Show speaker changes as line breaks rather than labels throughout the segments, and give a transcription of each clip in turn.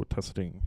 testing.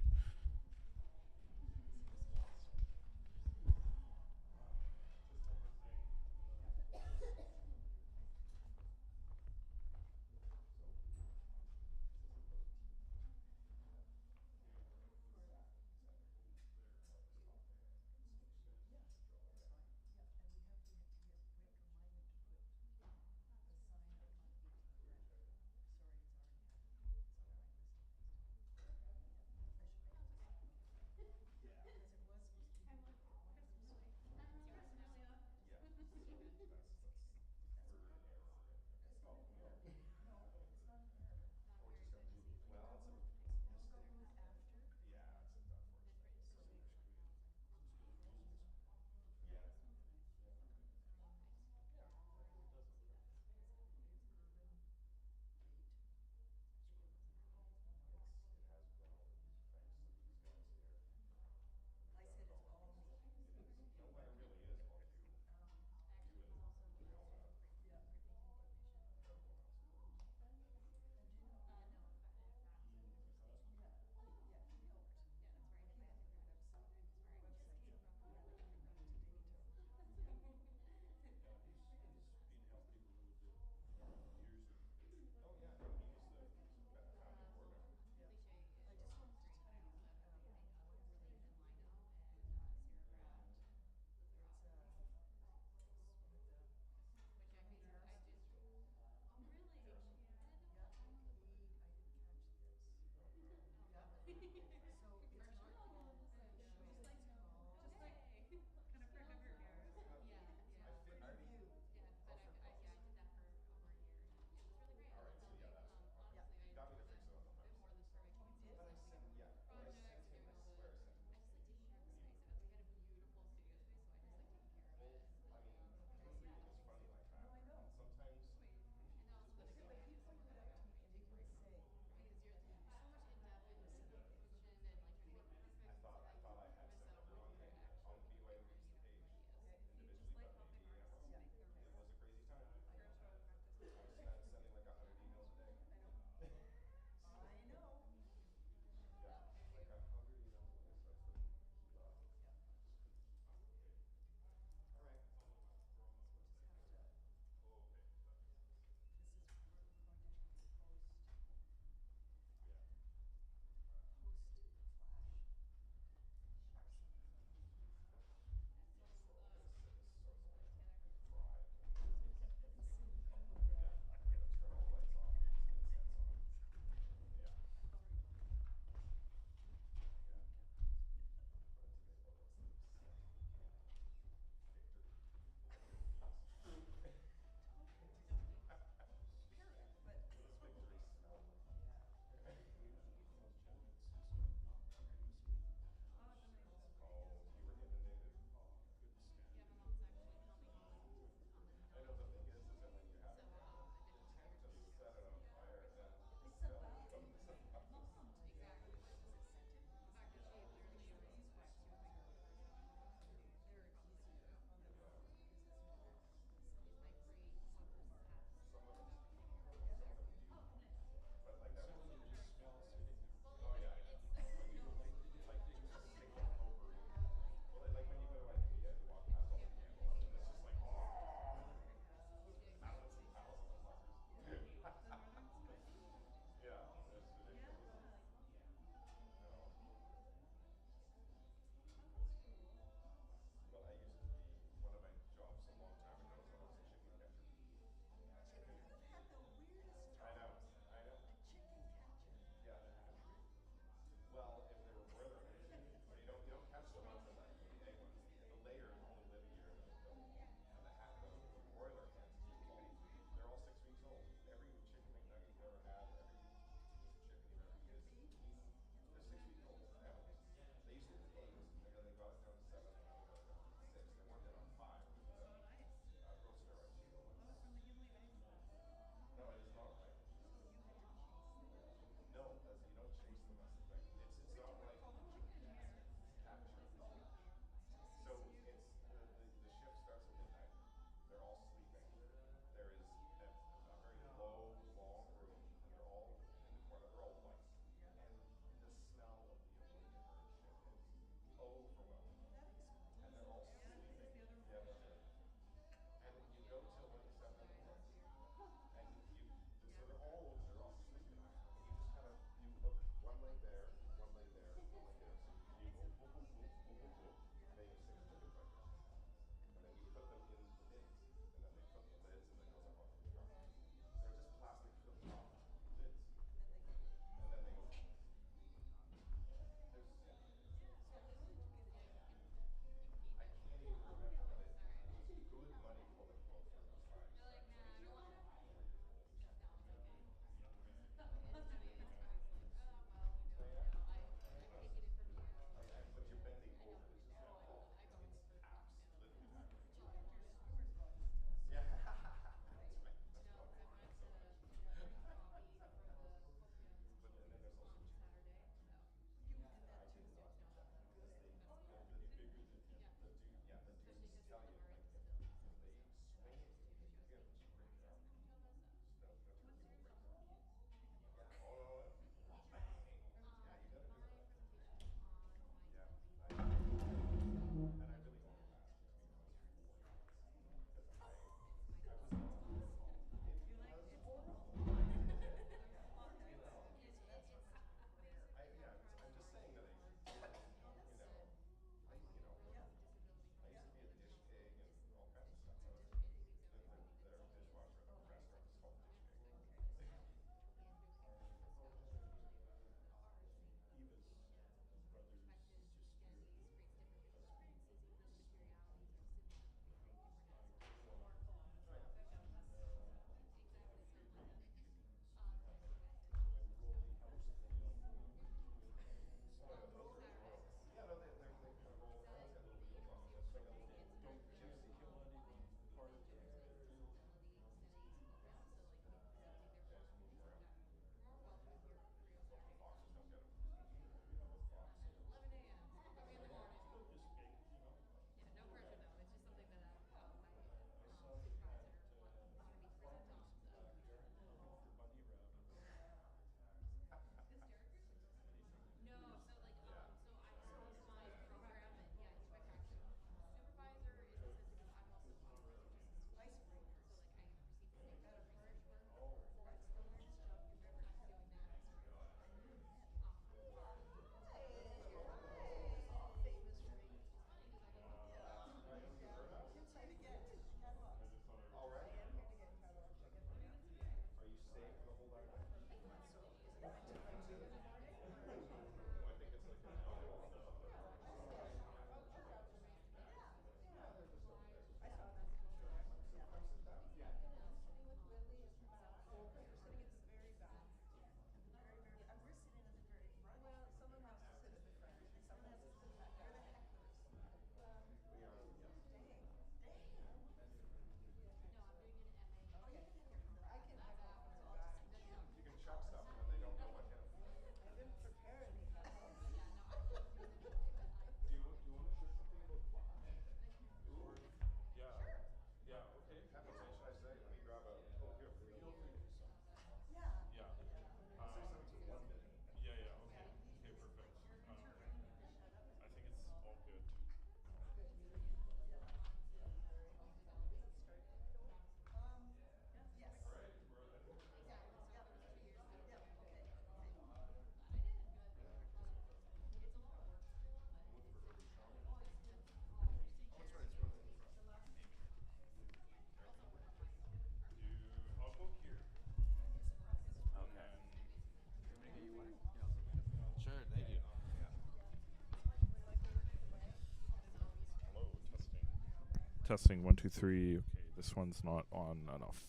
Testing 1 2 3. Okay, this one's not on enough.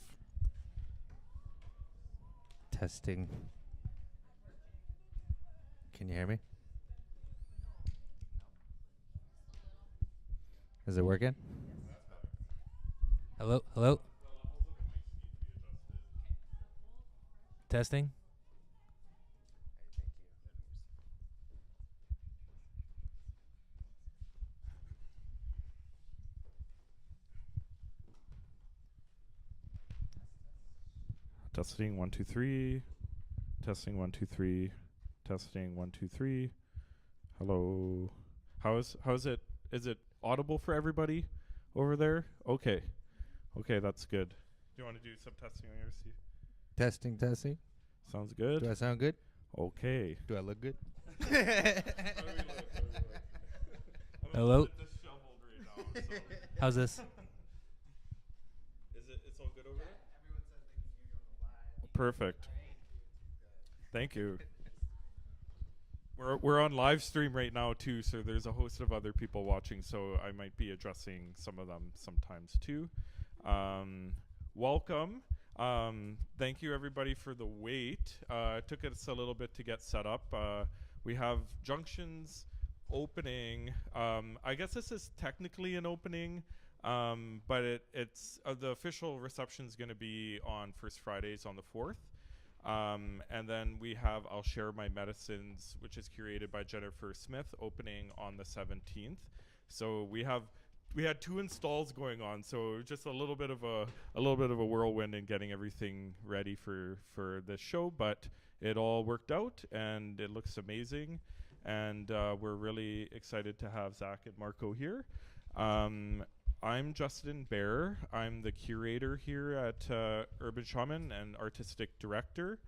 Testing. Can you hear me? Is it working?
Hello? Hello? Testing?
Testing 1 2 3. Testing 1 2 3. Testing 1 2 3. Hello. How's it? Is it audible for everybody over there? Okay. Okay, that's good. Do you want to do some testing on your seat?
Testing, testing.
Sounds good.
Do I sound good?
Okay.
Do I look good?
Hello? How's this?
It's all good over there? Perfect. Thank you. We're on live stream right now too, so there's a host of other people watching, so I might be addressing some of them sometimes too. Welcome. Thank you everybody for the wait. It took us a little bit to get set up. We have Junctions opening. I guess this is technically an opening, but it's the official reception is going to be on First Fridays on the 4th. And then we have I'll Share My Medicines, which is curated by Jennifer Smith, opening on the 17th. So we had two installs going on, so just a little bit of a whirlwind in getting everything ready for this show, but it all worked out and it looks amazing, and we're really excited to have Zac and Marco here. I'm Justin Baer. I'm the curator here at Urban Shaman and artistic director.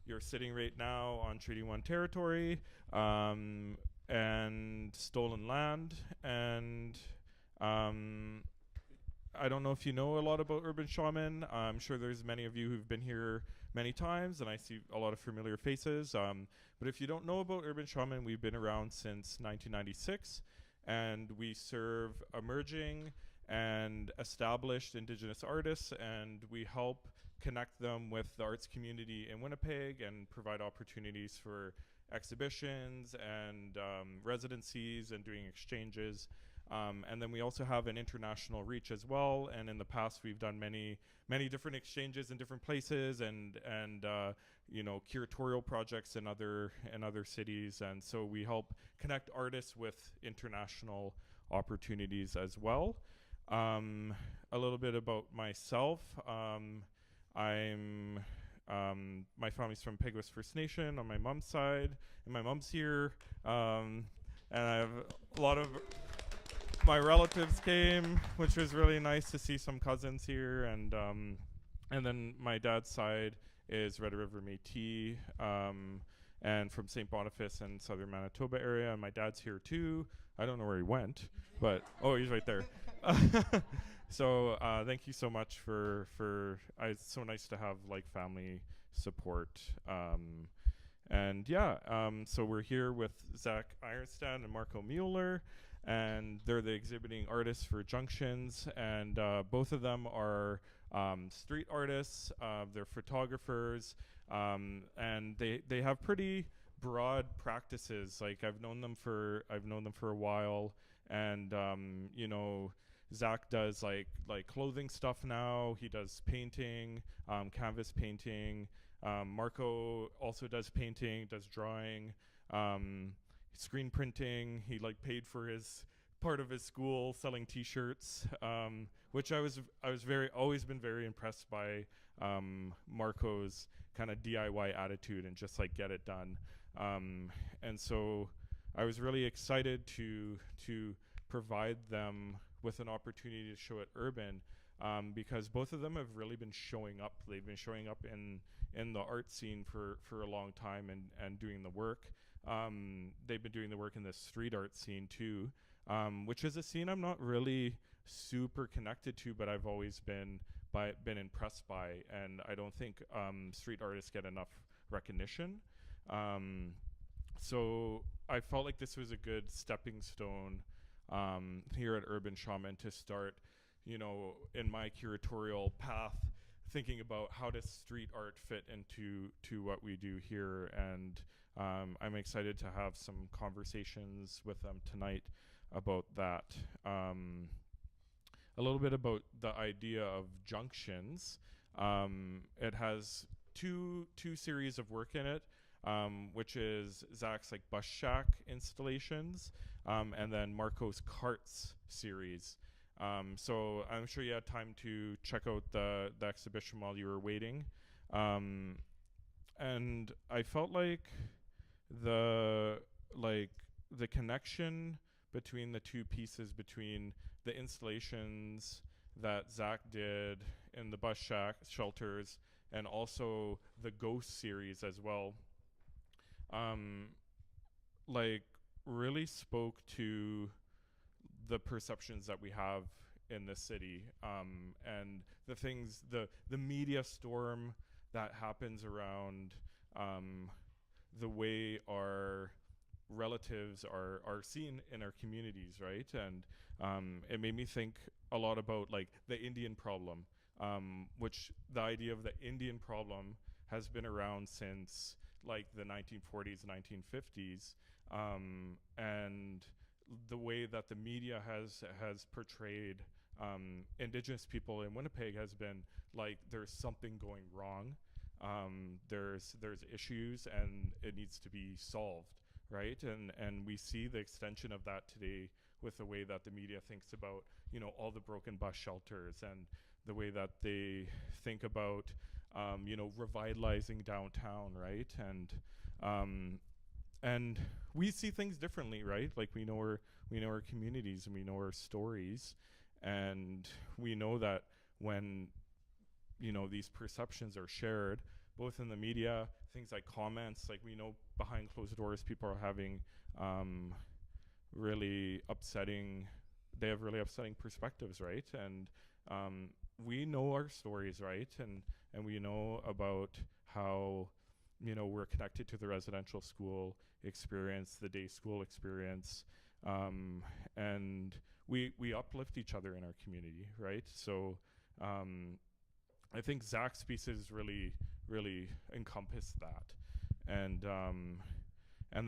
You're sitting right now on Treaty 1 territory and stolen land. And I don't know if you know a lot about Urban Shaman. I'm sure there's many of you who've been here many times, and I see a lot of familiar faces. But if you don't know about Urban Shaman, we've been around since 1996. And we serve emerging and established Indigenous artists, and we help connect them with the arts community in Winnipeg and provide opportunities for exhibitions and residencies and doing exchanges. And then we also have an international reach as well. And in the past, we've done many different exchanges in different places and curatorial projects in other cities. And so we help connect artists with international opportunities as well. A little bit about myself. I'm my family's from Peguis First Nation on my mom's side, and my mom's here. And I have a lot of my relatives came, which was really nice to see some cousins here, and then my dad's side is Red River Métis, and from St. Boniface and southern Manitoba area, and my dad's here too. I don't know where he went, but he's right there. So thank you so much for it's so nice to have like family support. So we're here with Zac Ironstand and Marco Mueller, and they're the exhibiting artists for Junctions, and both of them are street artists. They're photographers, and they have pretty broad practices. Like I've known them for a while, and Zac does like clothing stuff now. He does painting, canvas painting. Marco also does painting, does drawing, screen printing. He paid for his part of his school selling T-shirts, which I was always been very impressed by Marco's kind of DIY attitude and just get it done. And so I was really excited to provide them with an opportunity to show at Urban, because both of them have really been showing up. They've been showing up in the art scene for a long time and doing the work. They've been doing the work in the street art scene too, which is a scene I'm not really super connected to, but I've always been impressed by, and I don't think street artists get enough recognition. So I felt like this was a good stepping stone here at Urban Shaman to start, in my curatorial path, thinking about how does street art fit into what we do here. And I'm excited to have some conversations with them tonight about that. A little bit about the idea of junctions. It has two series of work in it, which is Zac's like bus shack installations, and then Marco's carts series. So I'm sure you had time to check out the exhibition while you were waiting. And I felt like the connection between the two pieces, between the installations that Zac did in the bus shack shelters and also the Ghost series as well, really spoke to the perceptions that we have in the city, and the things, the media storm that happens around the way our relatives are seen in our communities, right? And it made me think a lot about like the Indian problem, which the idea of the Indian problem has been around since like the 1940s, 1950s, and the way that the media has portrayed Indigenous people in Winnipeg has been like there's something going wrong, there's issues and it needs to be solved, right? And we see the extension of that today with the way that the media thinks about all the broken bus shelters and the way that they think about revitalizing downtown, right? And we see things differently, right? Like we know our communities and we know our stories, and we know that when these perceptions are shared, both in the media, things like comments, like we know behind closed doors people are having really upsetting perspectives, right? And we know our stories, right? And we know about how we're connected to the residential school experience, the day school experience, and we uplift each other in our community, right? So I think Zac's pieces really encompass that. And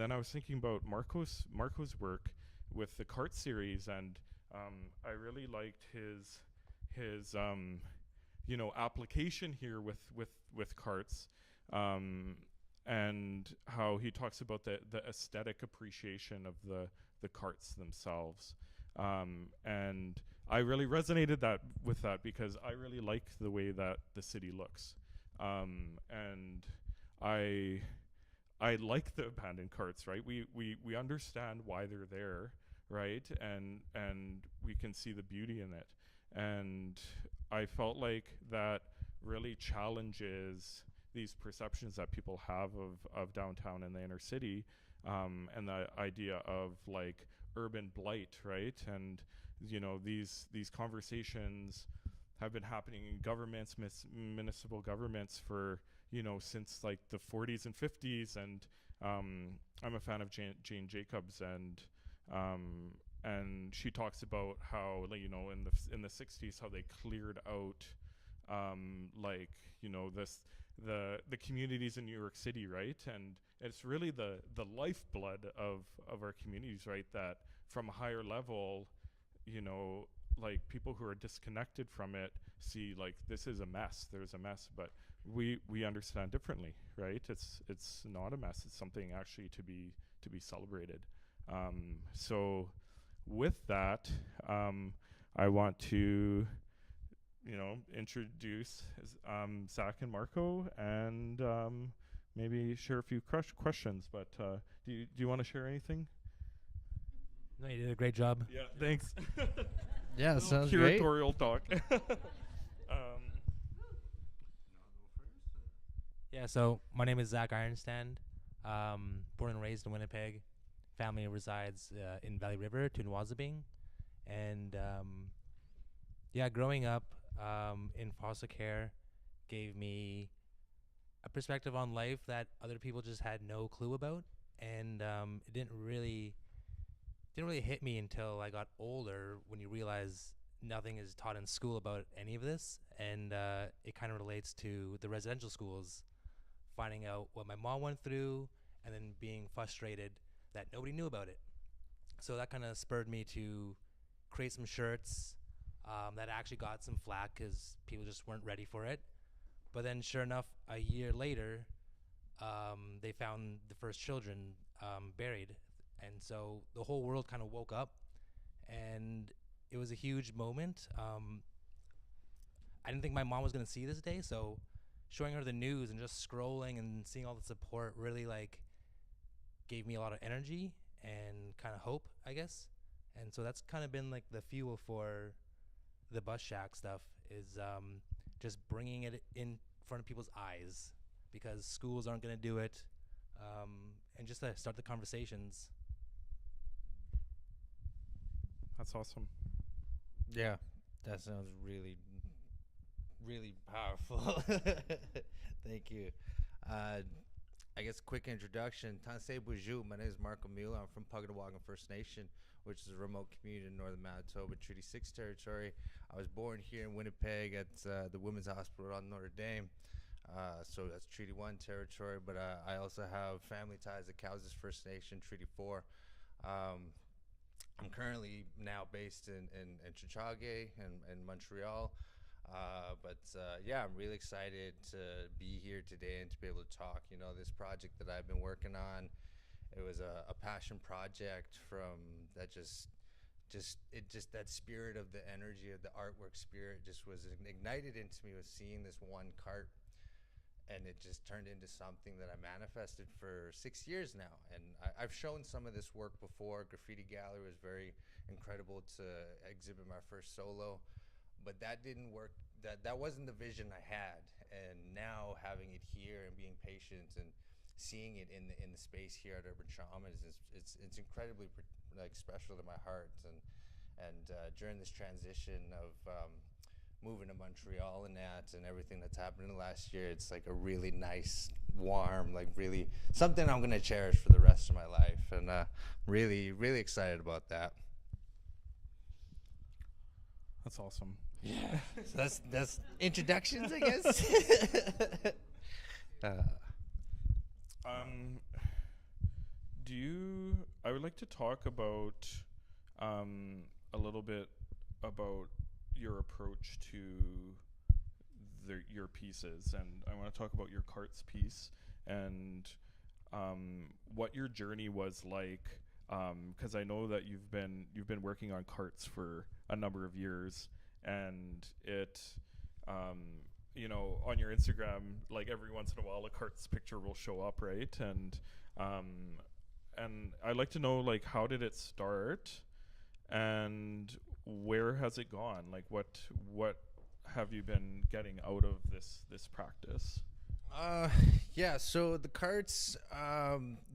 then I was thinking about Marco's work with the cart series, and I really liked his application here with carts, and how he talks about the aesthetic appreciation of the carts themselves, and I really resonated with that because I really like the way that the city looks, and I like the abandoned carts, right? We understand why they're there, right? And we can see the beauty in it. And I felt like that really challenges these perceptions that people have of downtown and the inner city, and the idea of like urban blight, right? And these conversations have been happening in governments, municipal governments for since like the 40s and 50s, and I'm a fan of Jane Jacobs, and she talks about how in the 60s how they cleared out the communities in New York City, right? And it's really the lifeblood of our communities, right? That from a higher level, like people who are disconnected from it see like this is a mess. There's a mess, but we understand differently, right? It's not a mess. It's something actually to be celebrated. So with that, I want to introduce Zac and Marco, and maybe share a few questions. But do you want to share anything?
No, you did a great job.
Yeah, thanks.
Yeah, sounds great.
Curatorial talk.
Yeah, so my name is Zac Ironstand. Born and raised in Winnipeg. Family resides in Valley River, Tunwazabing. And growing up in foster care gave me a perspective on life that other people just had no clue about. And it didn't really didn't really hit me until I got older, when you realize nothing is taught in school about any of this. And it kind of relates to the residential schools, finding out what my mom went through and then being frustrated that nobody knew about it. So that kind of spurred me to create some shirts that actually got some flack because people just weren't ready for it. But then, sure enough, a year later, they found the first children buried. And so the whole world kind of woke up, and it was a huge moment. I didn't think my mom was going to see this day, so showing her the news and just scrolling and seeing all the support really like gave me a lot of energy and kind of hope, I guess. And so that's kind of been like the fuel for the bus shack stuff, is just bringing it in front of people's eyes, because schools aren't going to do it, and just to start the conversations.
That's awesome.
Yeah, that sounds really, really powerful. Thank you. I guess quick introduction. Tansei Buju. My name is Marco Mueller. I'm from Pugatawagan First Nation, which is a remote community in northern Manitoba, Treaty 6 territory. I was born here in Winnipeg at the Women's Hospital on Notre Dame. So that's Treaty 1 territory, but I also have family ties to Cowsas First Nation, Treaty 4. I'm currently now based in Chichage and Montreal. Yeah, I'm really excited to be here today and to be able to talk. You know, this project that I've been working on, it was a passion project from that just that spirit of the energy of the artwork spirit just was ignited into me with seeing this one cart, and it just turned into something that I manifested for 6 years now. And I've shown some of this work before. Graffiti Gallery was very incredible to exhibit my first solo, but that didn't work. That wasn't the vision I had. And now having it here and being patient and seeing it in the space here at Urban Shamans it's incredibly like special to my heart. And during this transition of moving to Montreal and everything that's happened in the last year, it's like a really nice, warm, like really something I'm gonna cherish for the rest of my life, and really, really excited about that.
That's awesome.
Yeah, so that's introductions, I guess.
I would like to talk about a little bit about your approach to your pieces, and I want to talk about your carts piece and what your journey was like, because I know that you've been working on carts for a number of years, and it you know, on your Instagram, like every once in a while a carts picture will show up, right? And I'd like to know, like, how did it start and where has it gone? Like, what have you been getting out of this practice?
Yeah, so the carts,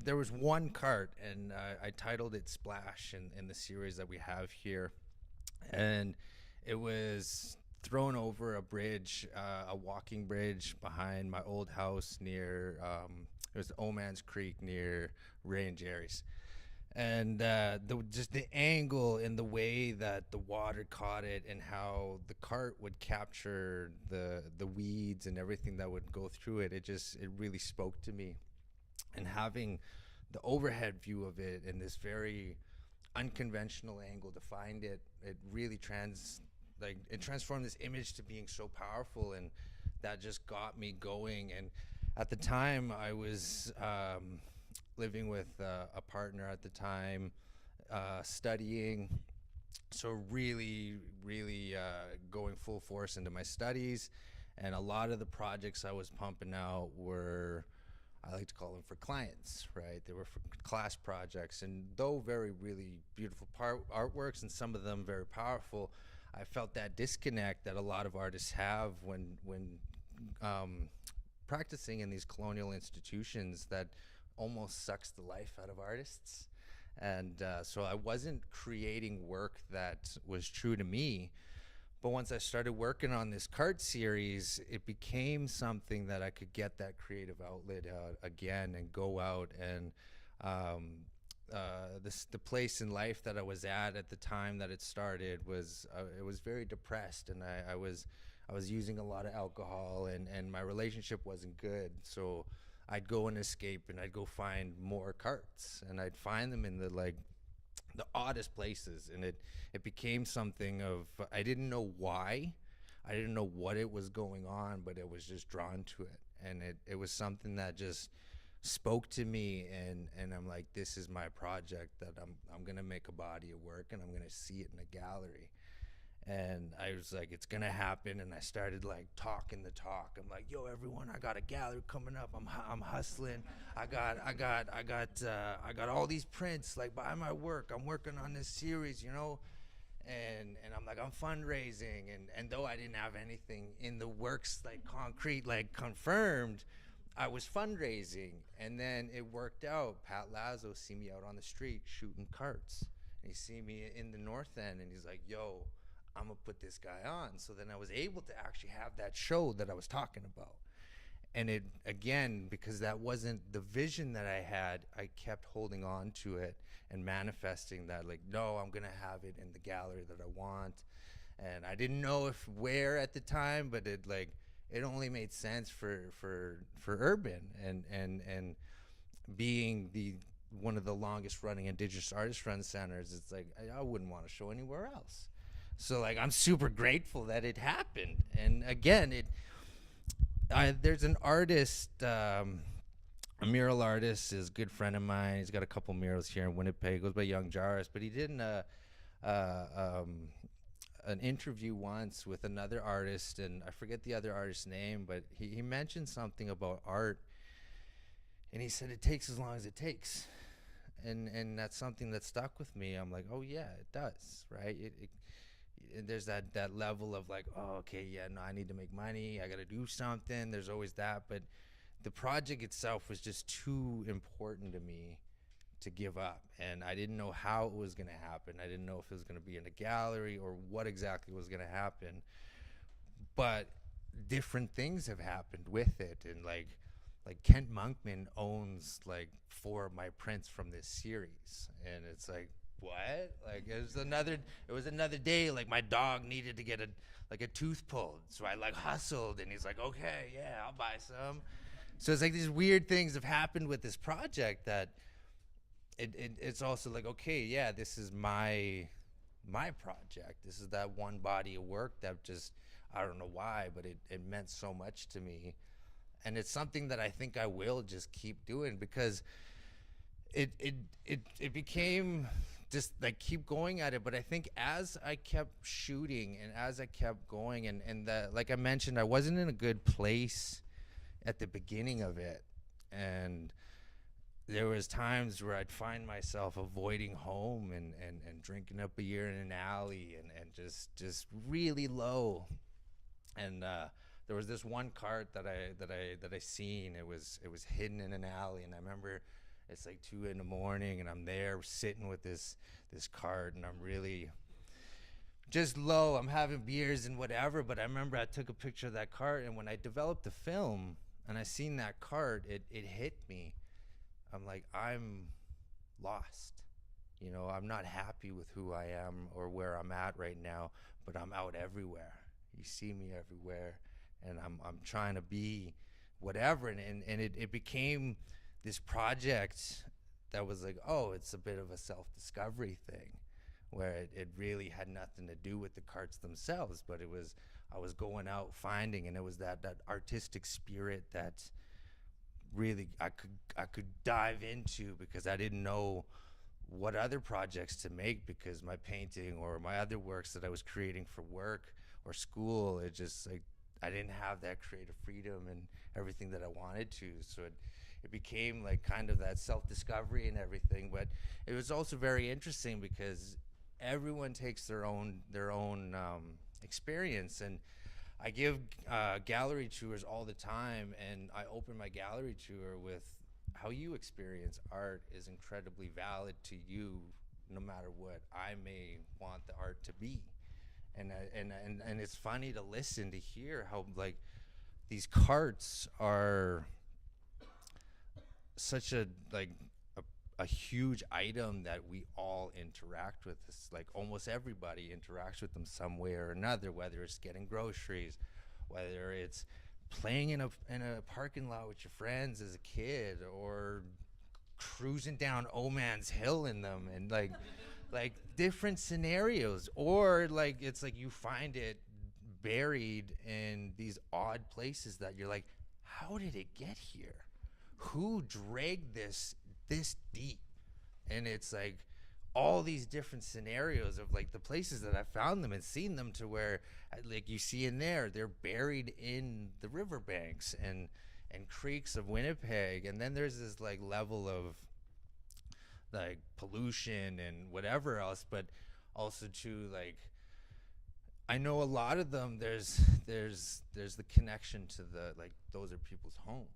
there was one cart, and I titled it Splash in the series that we have here. And it was thrown over a bridge, a walking bridge behind my old house near, it was Oman's Creek near Ray and Jerry's. And just the angle and the way that the water caught it, and how the cart would capture the weeds and everything that would go through it, it really spoke to me. And having the overhead view of it and this very unconventional angle to find it, it really transformed this image to being so powerful, and that just got me going. And at the time I was living with a partner at the time, studying, so really going full force into my studies. And a lot of the projects I was pumping out were, I like to call them for clients, right? They were for class projects, and though very really beautiful artworks and some of them very powerful, I felt that disconnect that a lot of artists have when practicing in these colonial institutions, that almost sucks the life out of artists. And so I wasn't creating work that was true to me. But once I started working on this cart series, it became something that I could get that creative outlet again and go out and the place in life that I was at the time that it started was it was very depressed, and I was using a lot of alcohol, and my relationship wasn't good. So I'd go and escape, and I'd go find more carts, and I'd find them in the oddest places, and it became something of, I didn't know why, I didn't know what it was going on, but it was just drawn to it, and it was something that just spoke to me, and I'm like, this is my project, that I'm gonna make a body of work, and I'm gonna see it in a gallery. And I was like, it's gonna happen. And I started like talking the talk. I'm like, yo, everyone, I got a gallery coming up. I'm hustling. I got all these prints. Like, buy my work. I'm working on this series, you know. And I'm like, I'm fundraising. And though I didn't have anything in the works, like concrete, like confirmed, I was fundraising. And then it worked out. Pat Lazo see me out on the street shooting carts. And he see me in the North End, and he's like, yo, I'm gonna put this guy on. So then I was able to actually have that show that I was talking about. And it, again, because that wasn't the vision that I had, I kept holding on to it and manifesting that, like, no, I'm gonna have it in the gallery that I want. And I didn't know where at the time, but it only made sense for urban, and being one of the longest running Indigenous artist run centers, it's like I wouldn't want to show anywhere else. So like, I'm super grateful that it happened. And again, there's an artist, a mural artist, is a good friend of mine. He's got a couple murals here in Winnipeg. He goes by Young Jarvis, but he did an interview once with another artist, and I forget the other artist's name, but he mentioned something about art, and he said it takes as long as it takes. And that's something that stuck with me. I'm like, oh yeah, it does, right? There's that level of like, oh, okay, yeah, no, I need to make money, I gotta do something. There's always that, but the project itself was just too important to me to give up, and I didn't know how it was gonna happen. I didn't know if it was gonna be in a gallery or what exactly was gonna happen, but different things have happened with it. And like Kent Monkman owns like 4 of my prints from this series, and it's like, what? Like, it was another day, like my dog needed to get a tooth pulled, so I like hustled, and he's like, okay, yeah, I'll buy some. So it's like these weird things have happened with this project that it's also like, okay, yeah, this is my project. This is that one body of work that just, I don't know why, but it meant so much to me. And it's something that I think I will just keep doing, because it became just like, keep going at it. But I think as I kept shooting and as I kept going, and like I mentioned, I wasn't in a good place at the beginning of it, and there was times where I'd find myself avoiding home and drinking up a beer in an alley, and just really low. And there was this one cart that I seen. It was hidden in an alley, and I remember it's like 2 a.m, and I'm there sitting with this cart, and I'm really just low. I'm having beers and whatever, but I remember I took a picture of that cart, and when I developed the film and I seen that cart, it hit me. I'm like, I'm lost. You know, I'm not happy with who I am or where I'm at right now, but I'm out everywhere. You see me everywhere, and I'm trying to be whatever, and it became this project that was like, oh, it's a bit of a self-discovery thing, where it really had nothing to do with the carts themselves, but I was going out finding, and it was that artistic spirit that really I could dive into, because I didn't know what other projects to make, because my painting or my other works that I was creating for work or school, it just like, I didn't have that creative freedom and everything that I wanted to. So it became like kind of that self-discovery and everything. But it was also very interesting, because everyone takes their own experience, and I give gallery tours all the time, and I open my gallery tour with, how you experience art is incredibly valid to you, no matter what I may want the art to be. And it's funny to listen to hear how like these carts are such a a huge item that we all interact with. It's like almost everybody interacts with them some way or another, whether it's getting groceries, whether it's playing in a parking lot with your friends as a kid, or cruising down Oman's Hill in them, and like like different scenarios. Or like it's like you find it buried in these odd places that you're like, how did it get here? Who dragged this deep? And it's like all these different scenarios of like the places that I found them and seen them, to where like you see in there, they're buried in the riverbanks and creeks of Winnipeg. And then there's this like level of like pollution and whatever else, but also too, like, I know a lot of them, there's the connection to the, like, those are people's homes.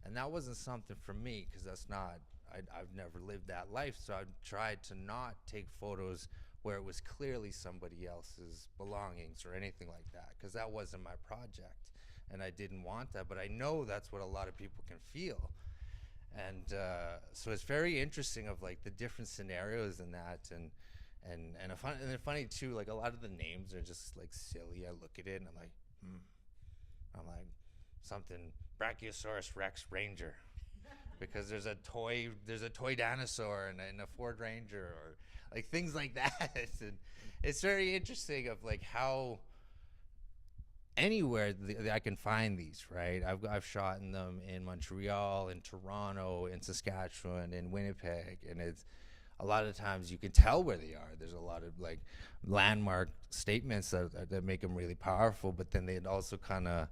And that wasn't something for me, because that's not, I've never lived that life. So I tried to not take photos where it was clearly somebody else's belongings or anything like that, because that wasn't my project. And I didn't want that, but I know that's what a lot of people can feel. And so it's very interesting of like the different scenarios in that, and they're funny too. Like a lot of the names are just like silly. I look at it and I'm like something Brachiosaurus Rex Ranger, because there's a toy dinosaur and a Ford Ranger, or like things like that. And it's very interesting of like how anywhere I can find these, right? I've shot in them in Montreal, in Toronto, in Saskatchewan, in Winnipeg, and it's a lot of times you can tell where they are. There's a lot of like landmark statements that make them really powerful, but then they also kind of,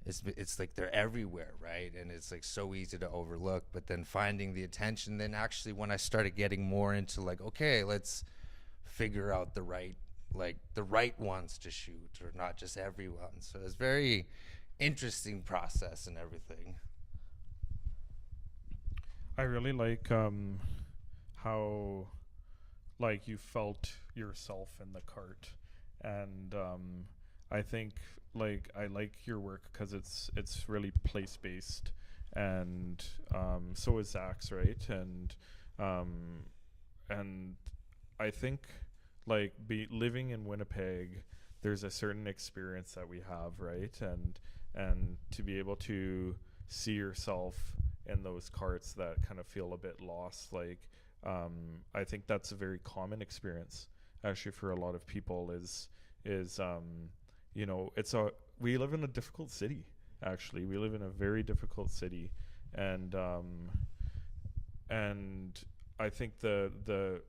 it's like they're everywhere, right? And it's like so easy to overlook, but then finding the attention, then actually when I started getting more into like, okay, let's figure out the right ones to shoot, or not just everyone. So it's very interesting process and everything.
I really like how like you felt yourself in the cart, and I think like I like your work because it's really place based, and so is Zach's, right? And I think like living in Winnipeg, there's a certain experience that we have, right? And to be able to see yourself in those carts that kind of feel a bit lost, like I think that's a very common experience actually for a lot of people. Is you know, we live in a difficult city. Actually, we live in a very difficult city, and I think the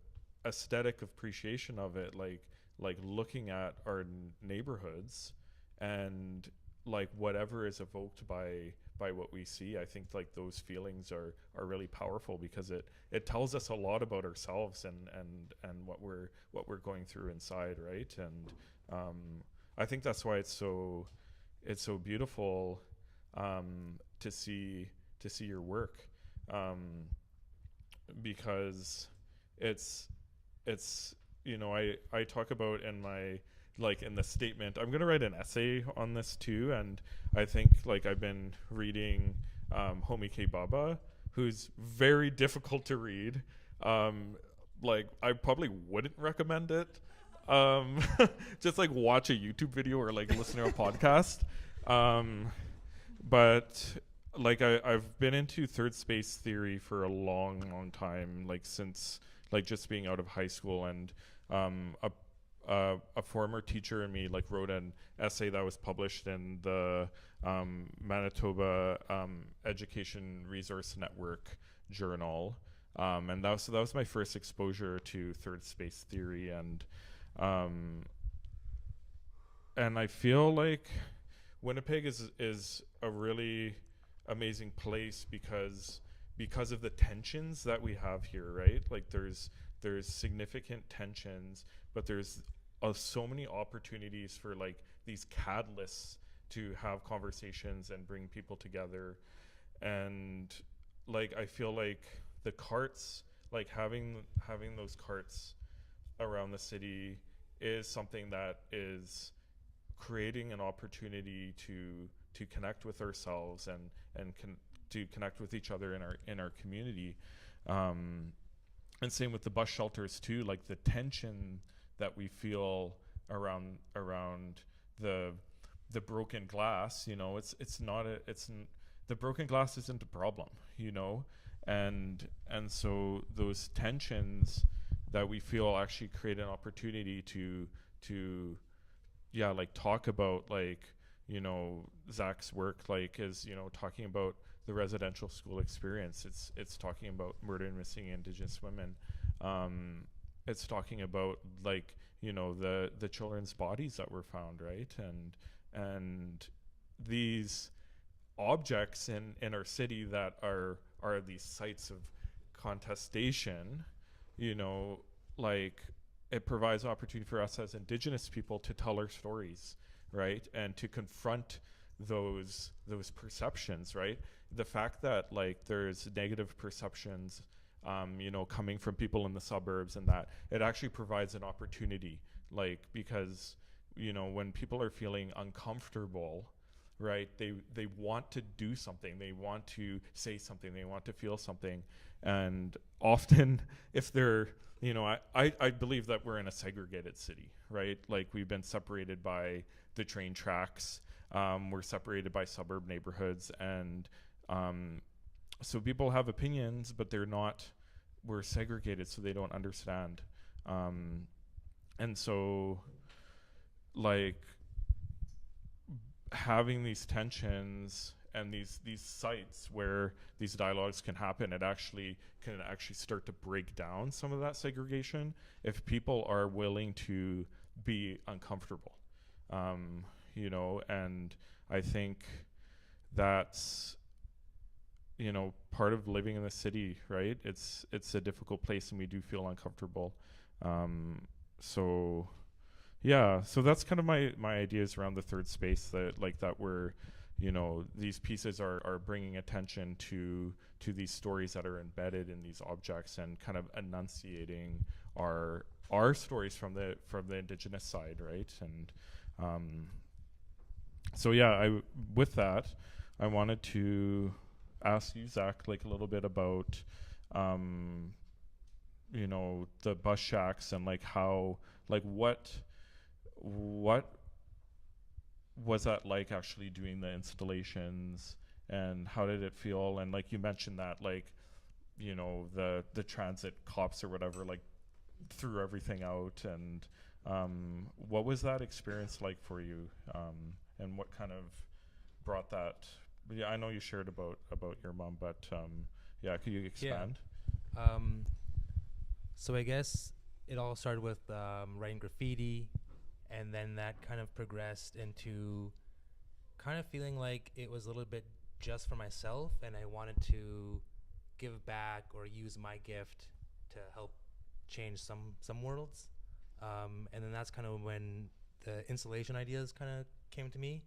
aesthetic appreciation of it, like looking at our neighborhoods and like whatever is evoked by what we see, I think like those feelings are really powerful, because it tells us a lot about ourselves and what we're going through inside, right? And I think that's why it's so beautiful to see your work, because it's you know, I talk about in my, like in the statement, I'm going to write an essay on this too. And I think like I've been reading Homi K, Bhabha, who's very difficult to read. Like I probably wouldn't recommend it. Just like watch a YouTube video or like listen to a podcast. But like I've been into third space theory for a long time, like since like just being out of high school. And a former teacher and me like wrote an essay that was published in the Manitoba Education Resource Network journal, and that was my first exposure to third space theory. And I feel like Winnipeg is a really amazing place because of the tensions that we have here, right? Like there's significant tensions, but there's so many opportunities for like these catalysts to have conversations and bring people together. And like I feel like the carts, like having those carts around the city is something that is creating an opportunity to connect with ourselves and to connect with each other in our community. And same with the bus shelters too, like the tension that we feel around the broken glass, it's not the broken glass isn't a problem, and so those tensions that we feel actually create an opportunity to like talk about, like, Zac's work, like, is, talking about the residential school experience. It's talking about murdered and missing Indigenous women. It's talking about, like, the children's bodies that were found, right? And these objects in our city that are these sites of contestation, like, it provides an opportunity for us as Indigenous people to tell our stories, right? And to confront those perceptions, right? The fact that, like, there's negative perceptions, coming from people in the suburbs, and that it actually provides an opportunity, like, because, when people are feeling uncomfortable, right, they want to do something, they want to say something, they want to feel something. And often, if they're, I believe that we're in a segregated city, right? Like, we've been separated by the train tracks, we're separated by suburb neighborhoods, and so people have opinions, but we're segregated, so they don't understand. And so, like, having these tensions and these sites where these dialogues can happen, it can actually start to break down some of that segregation if people are willing to be uncomfortable. And I think that's, part of living in the city, right? It's a difficult place, and we do feel uncomfortable. So that's kind of my ideas around the third space, that we're, these pieces are bringing attention to these stories that are embedded in these objects, and kind of enunciating our stories from the Indigenous side, right? And with that, I wanted to ask you, Zac, like, a little bit about the bus shacks, and like how, like, what was that like, actually doing the installations, and how did it feel? And, like, you mentioned that, like, the transit cops or whatever, like, threw everything out, and what was that experience like for you, and what kind of brought that? I know you shared about your mom, but could you expand?
So I guess it all started with writing graffiti, and then that kind of progressed into kind of feeling like it was a little bit just for myself, and I wanted to give back or use my gift to help change some worlds. And then that's kind of when the installation ideas kind of came to me.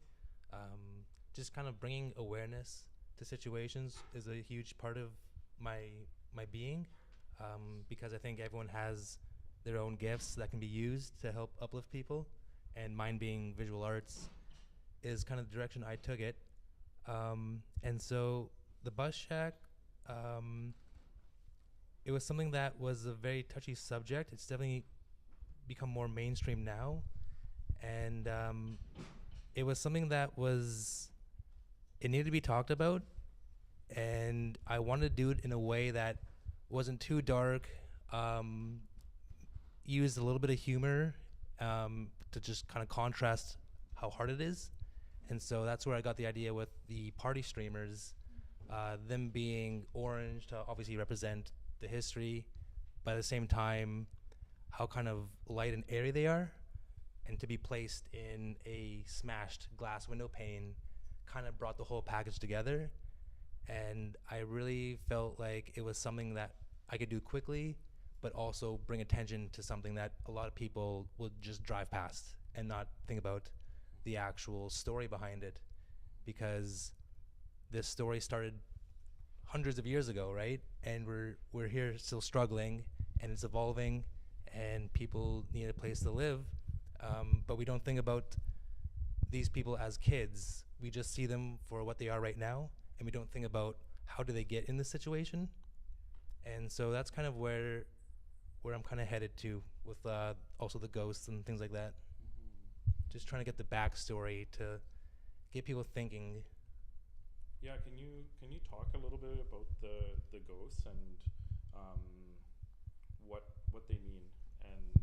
Just kind of bringing awareness to situations is a huge part of my being, because I think everyone has their own gifts that can be used to help uplift people, and mine being visual arts is kind of the direction I took it. And so the bus shack, it was something that was a very touchy subject. It's definitely become more mainstream now, and it was something that it needed to be talked about, and I wanted to do it in a way that wasn't too dark, used a little bit of humor to just kind of contrast how hard it is. And so that's where I got the idea with the party streamers, them being orange to obviously represent the history, but at the same time, how kind of light and airy they are, and to be placed in a smashed glass window pane kind of brought the whole package together. And I really felt like it was something that I could do quickly, but also bring attention to something that a lot of people would just drive past and not think about the actual story behind it, because this story started hundreds of years ago, right? And we're here still struggling, and it's evolving, and people need a place to live, but we don't think about these people as kids. We just see them for what they are right now, and we don't think about how do they get in this situation. And so that's kind of where I'm kind of headed to with also the ghosts and things like that. Just trying to get the backstory to get people thinking.
Yeah, can you talk a little bit about the ghosts and what they mean and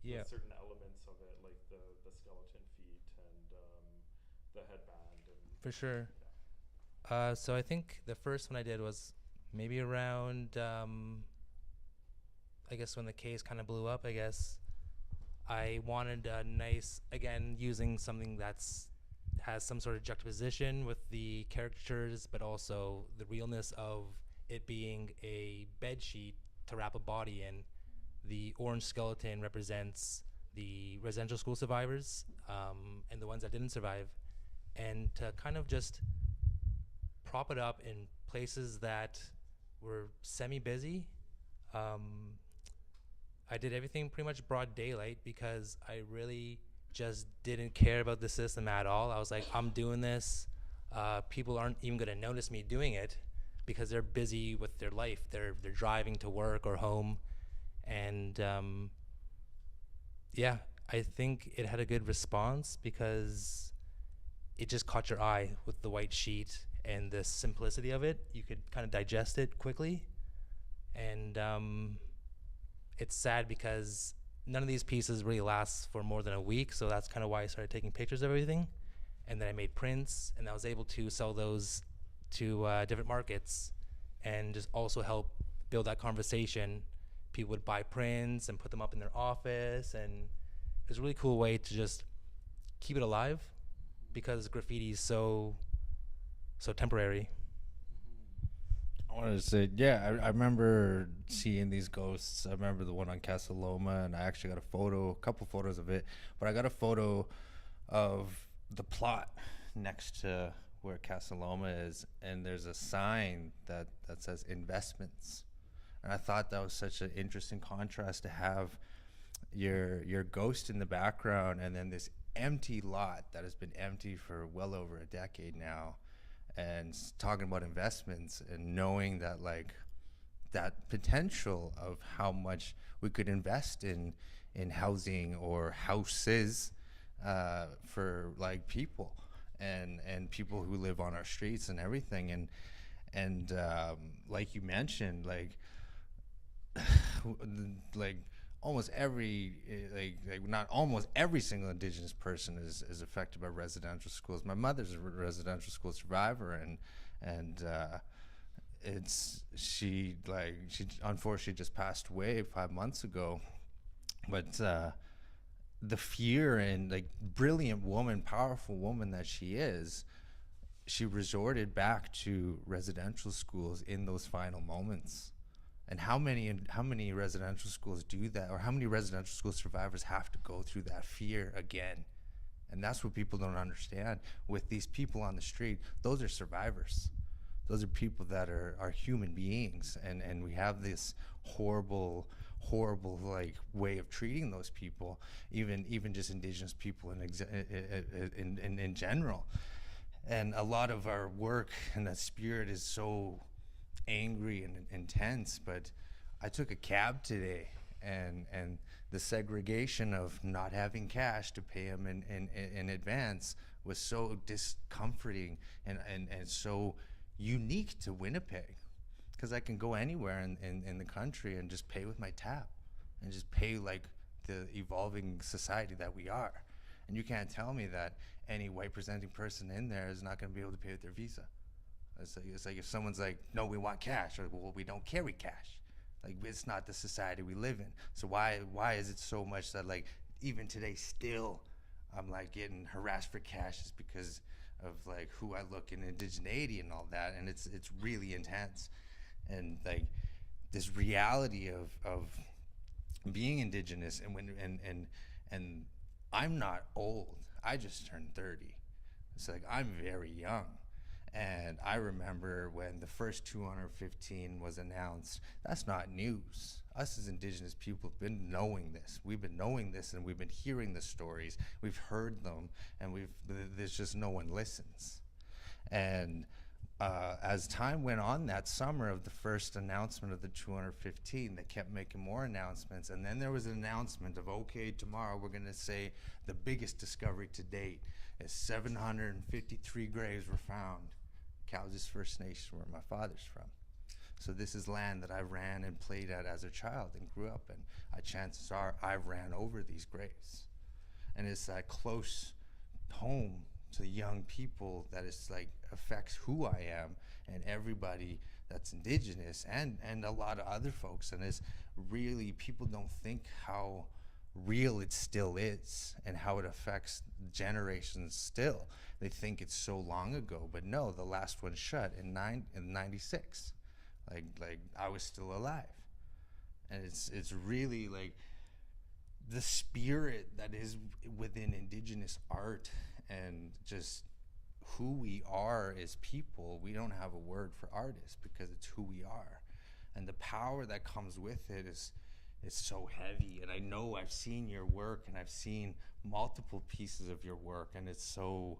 Yeah,
the certain elements of it, like the skeleton feet and the headband and
for sure.
yeah.
So I think the first one I did was maybe around, I guess when the case kind of blew up, I guess. I wanted a nice, again, using something that's has some sort of juxtaposition with the caricatures, but also the realness of it being a bed sheet to wrap a body in. The orange skeleton represents the residential school survivors and the ones that didn't survive, and to kind of just prop it up in places that were semi-busy. I did everything pretty much broad daylight because I really just didn't care about the system at all. I was like, I'm doing this. People aren't even gonna notice me doing it because they're busy with their life. They're driving to work or home, and yeah, I think it had a good response because it just caught your eye with the white sheet and the simplicity of it. You could kind of digest it quickly, and it's sad because none of these pieces really last for more than a week, so that's kind of why I started taking pictures of everything. And then I made prints, and I was able to sell those to different markets and just also help build that conversation. People would buy prints and put them up in their office, and it was a really cool way to just keep it alive because graffiti is so temporary.
I wanted to say, yeah, I remember seeing these ghosts. I remember the one on Casa Loma, and I actually got a couple photos of it. But I got a photo of the plot next to where Casa Loma is, and there's a sign that says investments. And I thought that was such an interesting contrast to have your ghost in the background, and then this empty lot that has been empty for well over a decade now. And talking about investments and knowing that like that potential of how much we could invest in housing or houses for like people and people who live on our streets and everything, and like you mentioned, like like almost every like not almost every single Indigenous person is affected by residential schools. My mother's a residential school survivor, and she unfortunately just passed away 5 months ago. But the fear and like brilliant woman, powerful woman that she is, she resorted back to residential schools in those final moments. And how many residential schools do that, or how many residential school survivors have to go through that fear again? And that's what people don't understand. With these people on the street, those are survivors. Those are people that are human beings, and we have this horrible like way of treating those people, even just Indigenous people in general. And a lot of our work and that spirit is so angry and intense. But I took a cab today, and the segregation of not having cash to pay them in advance was so discomforting and so unique to Winnipeg, because I can go anywhere in the country and just pay with my tap and just pay like the evolving society that we are. And you can't tell me that any white presenting person in there is not going to be able to pay with their visa. It's like if someone's like, no, we want cash, or well, we don't carry cash. Like, it's not the society we live in. So why is it so much that like even today still I'm like getting harassed for cash just because of like who I look in indigeneity and all that, and it's really intense. And like this reality of being Indigenous, and I'm not old. I just turned 30. It's like I'm very young. And I remember when the first 215 was announced. That's not news. Us as Indigenous people have been knowing this. We've been knowing this, and we've been hearing the stories. We've heard them, and there's just no one listens. And as time went on that summer of the first announcement of the 215, they kept making more announcements. And then there was an announcement of, okay, tomorrow we're going to say the biggest discovery to date is 753 graves were found. Kalsis First Nation, where my father's from. So this is land that I ran and played at as a child and grew up in. Chances are I ran over these graves. And it's that close home to young people that it's like affects who I am and everybody that's Indigenous and a lot of other folks. And it's really, people don't think how real it still is and how it affects generations still. They think it's so long ago, but no, the last one shut in 96. Like I was still alive. And it's really like the spirit that is within Indigenous art and just who we are as people. We don't have a word for artists because it's who we are. And the power that comes with it is so heavy. And I know I've seen your work and I've seen multiple pieces of your work, and it's so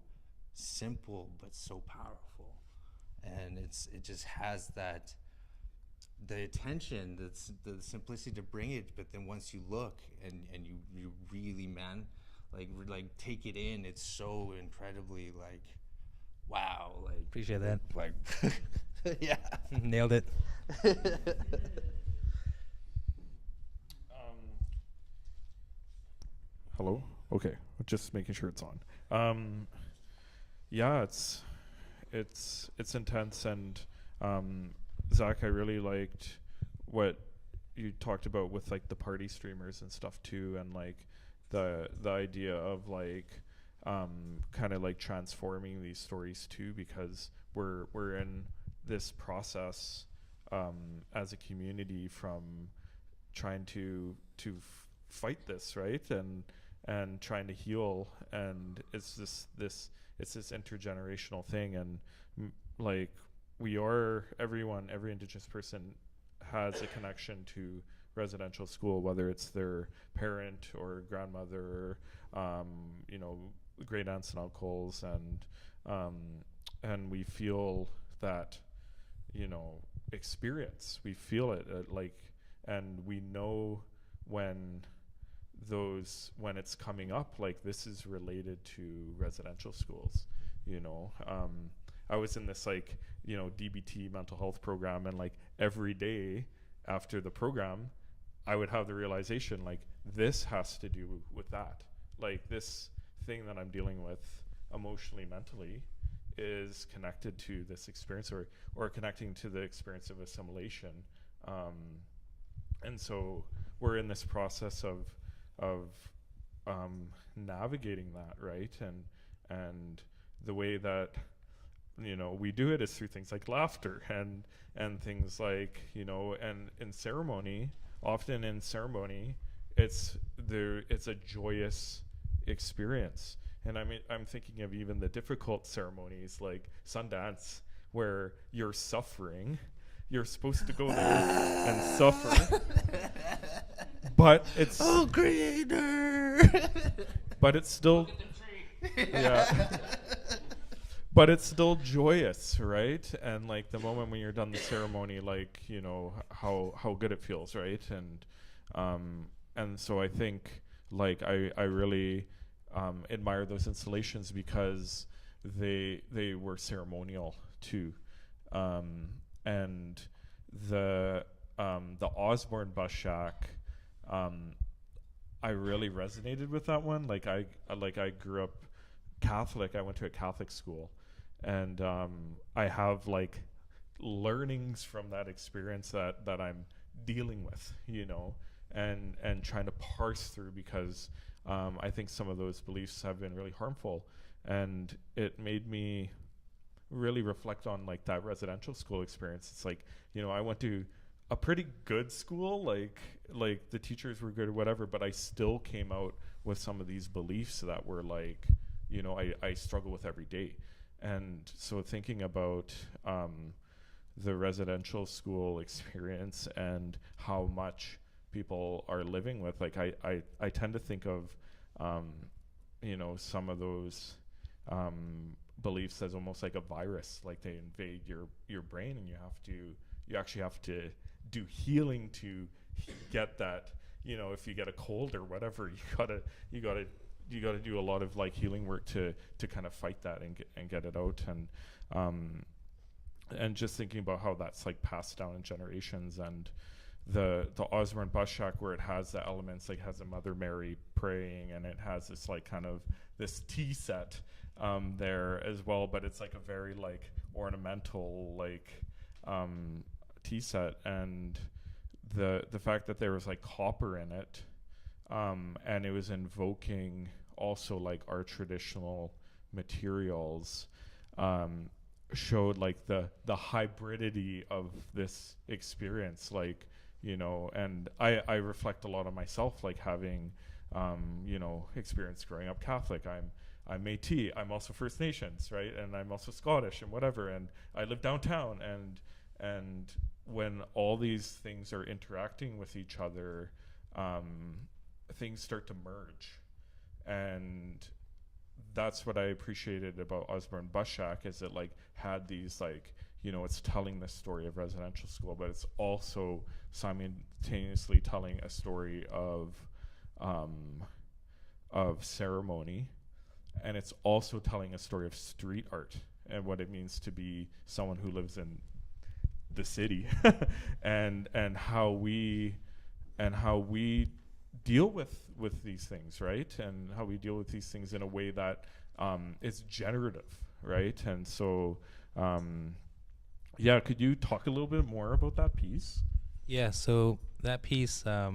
simple but so powerful. And it just has that, the attention, the simplicity to bring it, but then once you look and you really, man, like take it in, it's so incredibly like, wow, like
Appreciate that.
like yeah.
Nailed it.
Hello? Okay, just making sure it's on. Yeah, it's intense, and Zac, I really liked what you talked about with like the party streamers and stuff too, and like the idea of like kind of like transforming these stories too, because we're in this process as a community from trying to fight this, right, and trying to heal, and it's this intergenerational thing, and like every Indigenous person has a connection to residential school, whether it's their parent or grandmother, or great aunts and uncles, and we feel that experience. We feel it and we know when it's coming up, like this is related to residential schools. I was in this DBT mental health program, and like every day after the program I would have the realization, like this has to do with that, like this thing that I'm dealing with emotionally, mentally, is connected to this experience, or connecting to the experience of assimilation. And so we're in this process of navigating that, right? And the way that we do it is through things like laughter and things like and in ceremony. Often in ceremony, it's a joyous experience. And I'm thinking of even the difficult ceremonies like Sundance, where you're suffering. You're supposed to go there and suffer. But it's
Creator.
But it's still yeah. But it's still joyous, right? And like the moment when you're done the ceremony, like how good it feels, right? And so I think like I really admire those installations because they were ceremonial too. And the Osborne Bus Shack, I really resonated with that one. Like I grew up Catholic. I went to a Catholic school, and I have like learnings from that experience that I'm dealing with, and trying to parse through, because I think some of those beliefs have been really harmful, and it made me really reflect on like that residential school experience. It's like, I went to a pretty good school, like the teachers were good or whatever, but I still came out with some of these beliefs that were like, I struggle with every day. And so thinking about the residential school experience and how much people are living with, like I tend to think of some of those beliefs as almost like a virus, like they invade your brain, and you actually have to do healing to get that. If you get a cold or whatever, you gotta do a lot of like healing work to kind of fight that and get it out. And just thinking about how that's like passed down in generations, and the Osborne bus shack, where it has the elements, like has a Mother Mary praying, and it has this like kind of this tea set there as well, but it's like a very like ornamental like tea set, and the fact that there was like copper in it, and it was invoking also like our traditional materials, showed like the hybridity of this experience, like, and I reflect a lot on myself, like having experience growing up Catholic. I'm Métis, I'm also First Nations, right? And I'm also Scottish and whatever, and I live downtown, and when all these things are interacting with each other, things start to merge. And that's what I appreciated about Osborne Bus Shack, is it like had these like, it's telling the story of residential school, but it's also simultaneously telling a story of ceremony, and it's also telling a story of street art and what it means to be someone who lives in the city, and how we deal with these things, right? And how we deal with these things in a way that is generative, right? And so could you talk a little bit more about that piece?
Yeah, so that piece, I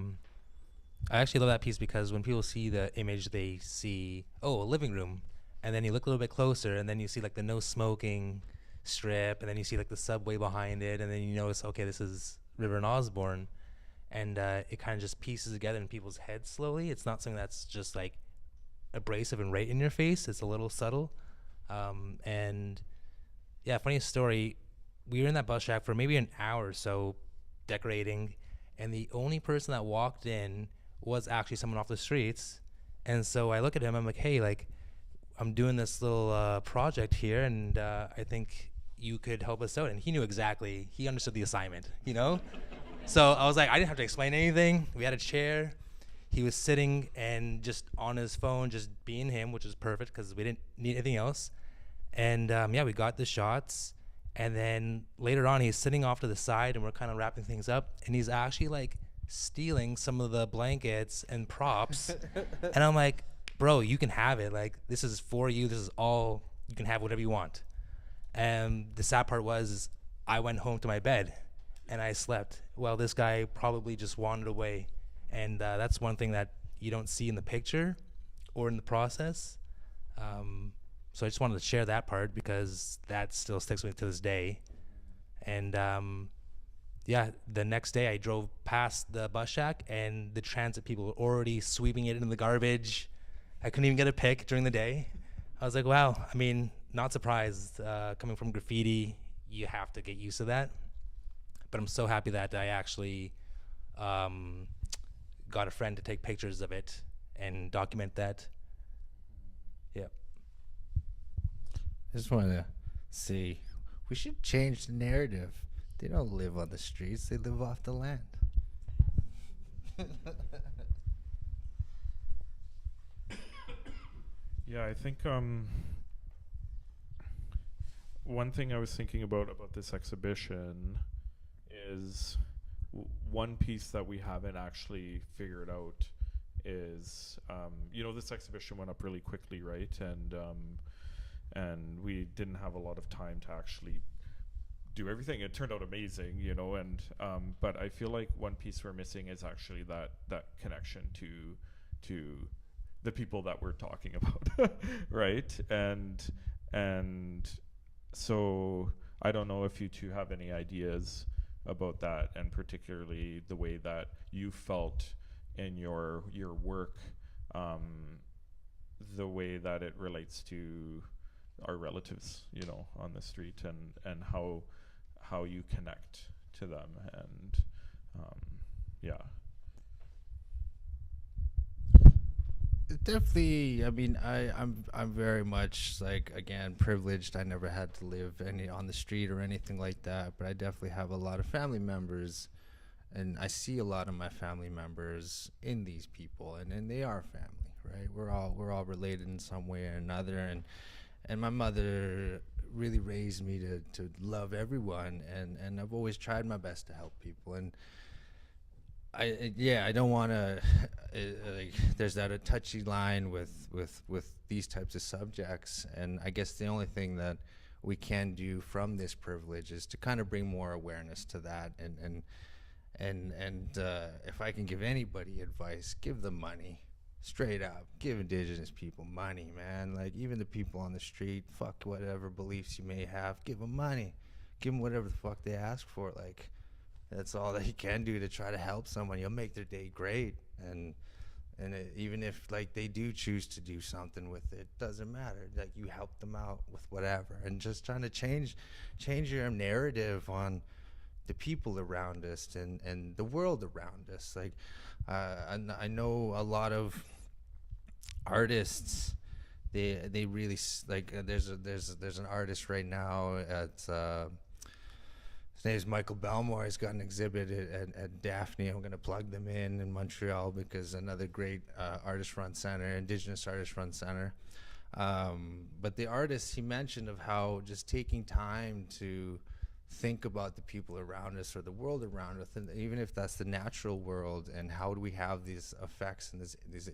actually love that piece because when people see the image, they see, a living room, and then you look a little bit closer, and then you see like the no smoking strip, and then you see like the subway behind it, and then you notice, okay, this is River and Osborne, and it kind of just pieces together in people's heads slowly. It's not something that's just like abrasive and right in your face. It's a little subtle. And yeah, funny story, we were in that bus shack for maybe an hour or so decorating, and the only person that walked in was actually someone off the streets. And so I look at him, I'm like, hey, like, I'm doing this little project here, and I think you could help us out. And he knew exactly, he understood the assignment, So I was like, I didn't have to explain anything. We had a chair. He was sitting and just on his phone, just being him, which was perfect because we didn't need anything else. And we got the shots. And then later on, he's sitting off to the side, and we're kind of wrapping things up. And he's actually like stealing some of the blankets and props. And I'm like, bro, you can have it. Like, this is for you. This is all, you can have whatever you want. And the sad part was I went home to my bed and I slept. Well, this guy probably just wandered away. And that's one thing that you don't see in the picture or in the process. So I just wanted to share that part because that still sticks with me to this day. And the next day I drove past the bus shack, and the transit people were already sweeping it into the garbage. I couldn't even get a pic during the day. I was like, wow, I mean, not surprised. Coming from graffiti, you have to get used to that. But I'm so happy that I actually got a friend to take pictures of it and document that. Yeah.
I just want to say, we should change the narrative. They don't live on the streets, they live off the land.
Yeah, I think one thing I was thinking about this exhibition is one piece that we haven't actually figured out is, this exhibition went up really quickly, right? And we didn't have a lot of time to actually do everything. It turned out amazing, and but I feel like one piece we're missing is actually that connection to the people that we're talking about, right? And so I don't know if you two have any ideas about that, and particularly the way that you felt in your work, the way that it relates to our relatives, on the street, and how you connect to them, and
Definitely. I mean, I'm very much like, again, privileged. I never had to live any on the street or anything like that, but I definitely have a lot of family members, and I see a lot of my family members in these people, and they are family, right? We're all related in some way or another, and my mother really raised me to love everyone, and I've always tried my best to help people. And I don't want to like, there's that a touchy line with these types of subjects, and I guess the only thing that we can do from this privilege is to kind of bring more awareness to that. And if I can give anybody advice, give them money. Straight up, give Indigenous people money, man. Like, even the people on the street, fuck whatever beliefs you may have, give them money. Give them whatever the fuck they ask for. Like, that's all that you can do to try to help someone. You'll make their day great. And even if, like, they do choose to do something with it, doesn't matter. Like, you help them out with whatever. And just trying to change your narrative on the people around us and the world around us. Like, I know a lot of artists, they really like, there's an artist right now at his name is Michael Belmore. He's got an exhibit at Daphne. I'm going to plug them in Montreal, because another great artist-run center, Indigenous artist-run center. But the artist, he mentioned of how just taking time to think about the people around us or the world around us, and even if that's the natural world, and how do we have these effects and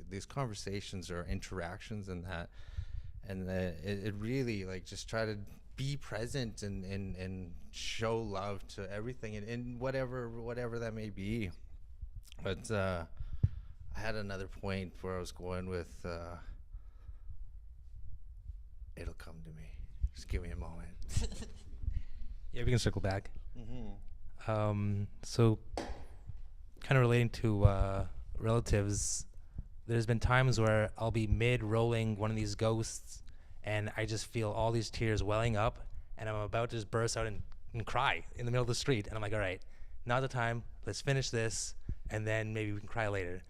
these conversations or interactions and that, and it really, like, just try to be present and show love to everything, and whatever that may be. But I had another point where I was going with, it'll come to me. Just give me a moment.
Yeah, we can circle back. So, kind of relating to relatives, there's been times where I'll be mid-rolling one of these ghosts, and I just feel all these tears welling up, and I'm about to just burst out and cry in the middle of the street. And I'm like, all right, now's the time. Let's finish this, and then maybe we can cry later.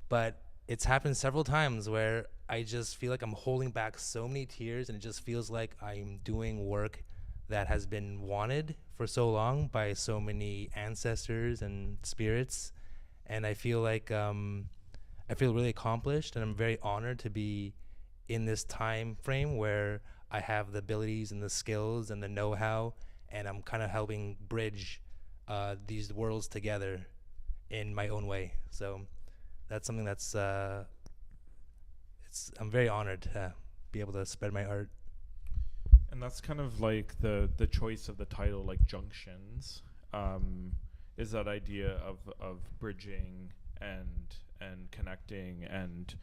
But it's happened several times where I just feel like I'm holding back so many tears, and it just feels like I'm doing work that has been wanted for so long by so many ancestors and spirits. And I feel like I feel really accomplished, and I'm very honored to be in this time frame where I have the abilities and the skills and the know-how, and I'm kind of helping bridge these worlds together in my own way. So that's something that's I'm very honored to be able to spread my art.
And that's kind of like the choice of the title, like Junctions, is that idea of bridging and connecting and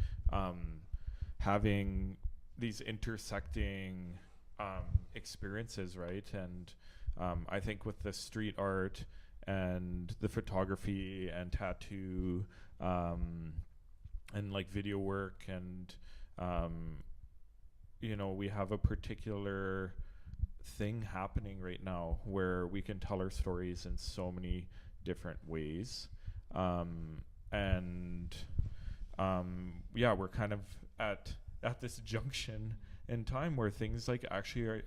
having these intersecting experiences, right? And I think with the street art and the photography and tattoo and like video work and you know, we have a particular thing happening right now where we can tell our stories in so many different ways. Yeah, we're kind of at this junction in time where things like actually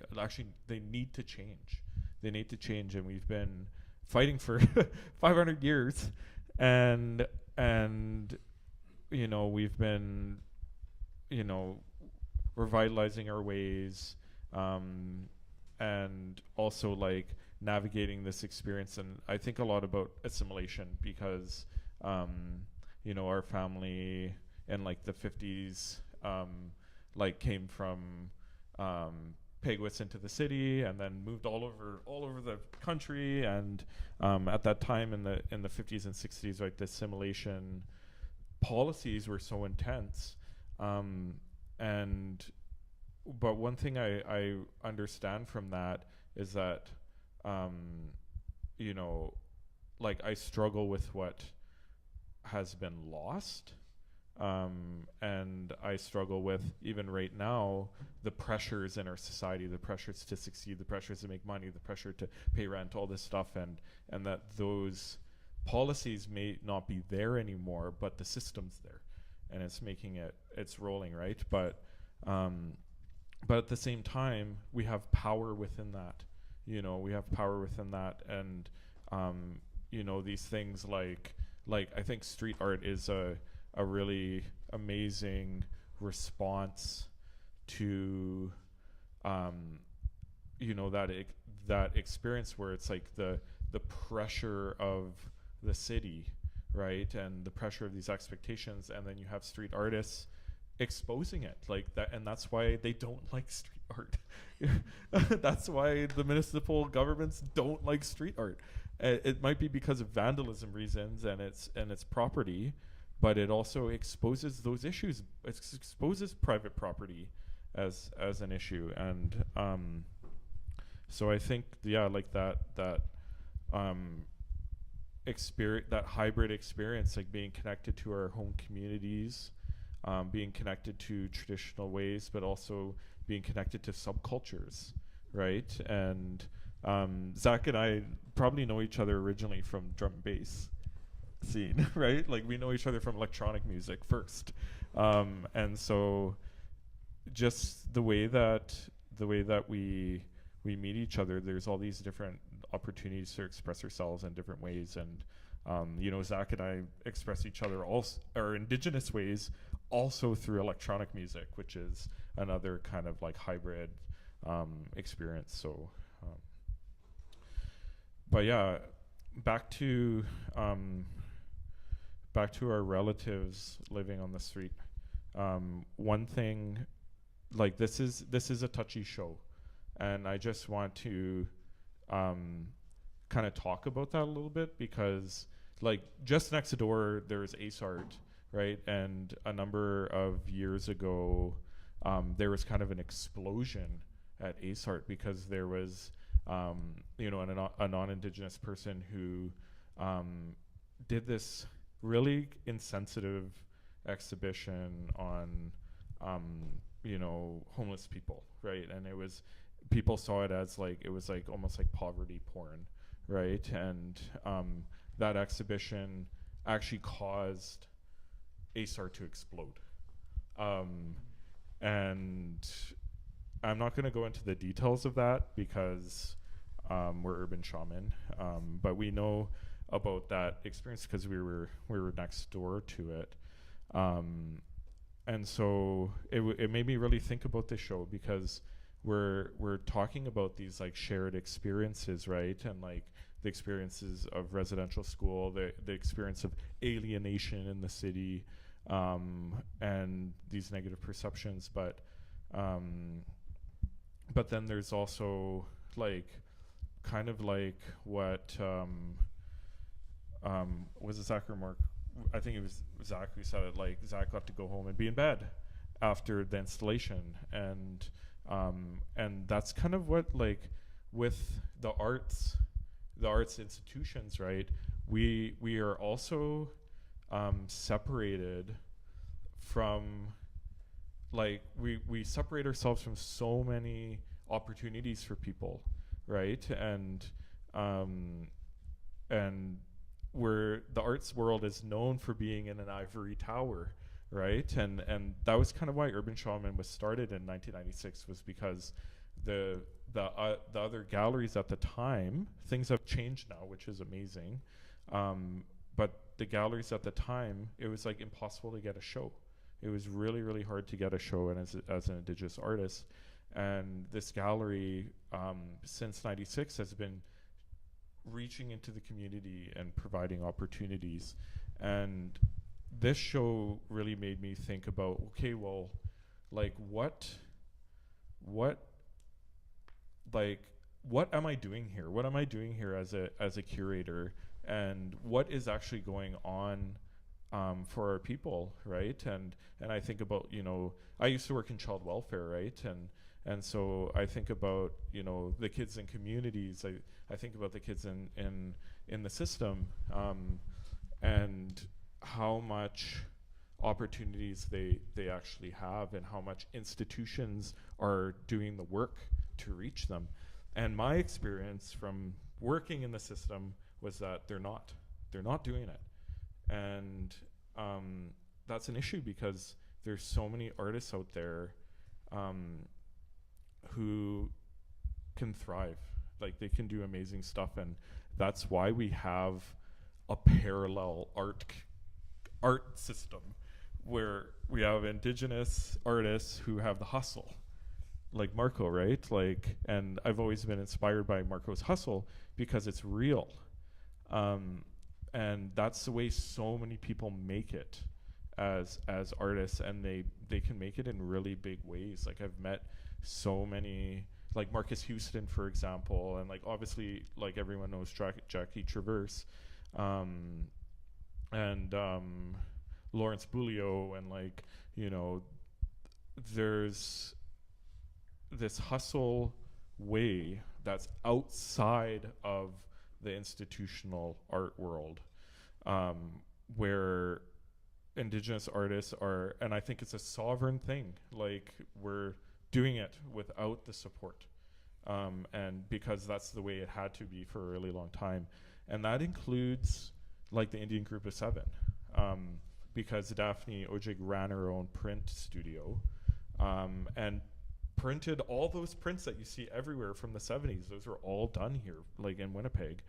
they need to change. They need to change, and we've been fighting for 500 years, and you know, we've been, you know, revitalizing our ways, and also like navigating this experience. And I think a lot about assimilation because you know, our family in like the 50s like came from Peguis into the city and then moved all over the country, and at that time in the 50s and 60s, like the assimilation policies were so intense. But one thing I understand from that is that, you know, like I struggle with what has been lost. And I struggle with, even right now, the pressures in our society, the pressures to succeed, the pressures to make money, the pressure to pay rent, all this stuff, and that those policies may not be there anymore, but the system's there. and it's making it's rolling, right? But at the same time, we have power within that. We have power within that, and these things like I think street art is a really amazing response to that experience where it's like the pressure of the city, right, and the pressure of these expectations, and then you have street artists exposing it like that, and that's why they don't like street art. That's why the municipal governments don't like street art. It might be because of vandalism reasons and its property, but it also exposes those issues. It exposes private property as an issue, and so I think like that experience, that hybrid experience, like being connected to our home communities, being connected to traditional ways, but also being connected to subcultures, right? And Zac and I probably know each other originally from drum and bass scene, right? Like we know each other from electronic music first, and so just the way that we meet each other, there's all these different opportunities to express ourselves in different ways, and Zac and I express each other our Indigenous ways also through electronic music, which is another kind of like hybrid experience. So but yeah, back to our relatives living on the street. One thing, like this is a touchy show, and I just want to kind of talk about that a little bit, because like just next door there's Ace Art, right? And a number of years ago there was kind of an explosion at Ace Art because there was a non-Indigenous person who did this really insensitive exhibition on homeless people, right? And people saw it as like, it was like almost like poverty porn, right? And that exhibition actually caused Ace Art to explode. And I'm not going to go into the details of that because we're urban shaman, but we know about that experience because we were next door to it. And so it made me really think about this show, because we're talking about these like shared experiences, right? And like the experiences of residential school, the experience of alienation in the city, and these negative perceptions. But then there's also like kind of like what was it, Zac or Mark? I think it was Zac who said it, like Zac got to go home and be in bed after the installation, and that's kind of what, like, with the arts institutions, right? We are also separated from, like, we separate ourselves from so many opportunities for people, right? And where the arts world is known for being in an ivory tower, right? And that was kind of why Urban Shaman was started in 1996, was because the other galleries at the time, things have changed now, which is amazing, but the galleries at the time, it was like impossible to get a show. It was really, really hard to get a show, and as an Indigenous artist. And this gallery, since 96, has been reaching into the community and providing opportunities. And this show really made me think about, okay, well, like what am I doing here? What am I doing here as a curator? And what is actually going on for our people, right? And I think about, I used to work in child welfare, right? And so I think about, the kids in communities. I think about the kids in the system, and how much opportunities they actually have, and how much institutions are doing the work to reach them. And my experience from working in the system was that they're not doing it. And that's an issue because there's so many artists out there who can thrive. Like, they can do amazing stuff, and that's why we have a parallel art system where we have Indigenous artists who have the hustle, like Marco, right? Like, and I've always been inspired by Marco's hustle because it's real. And that's the way so many people make it as artists, and they can make it in really big ways. Like, I've met so many, like Marcus Houston, for example, and like obviously like everyone knows Jackie Traverse, and Lawrence Bulio, and like, you know, there's this hustle way that's outside of the institutional art world, where Indigenous artists are, and I think it's a sovereign thing. Like, we're doing it without the support, and because that's the way it had to be for a really long time, and that includes like the Indian Group of Seven, because Daphne Ojig ran her own print studio, and printed all those prints that you see everywhere from the 70s. Those were all done here, like in Winnipeg,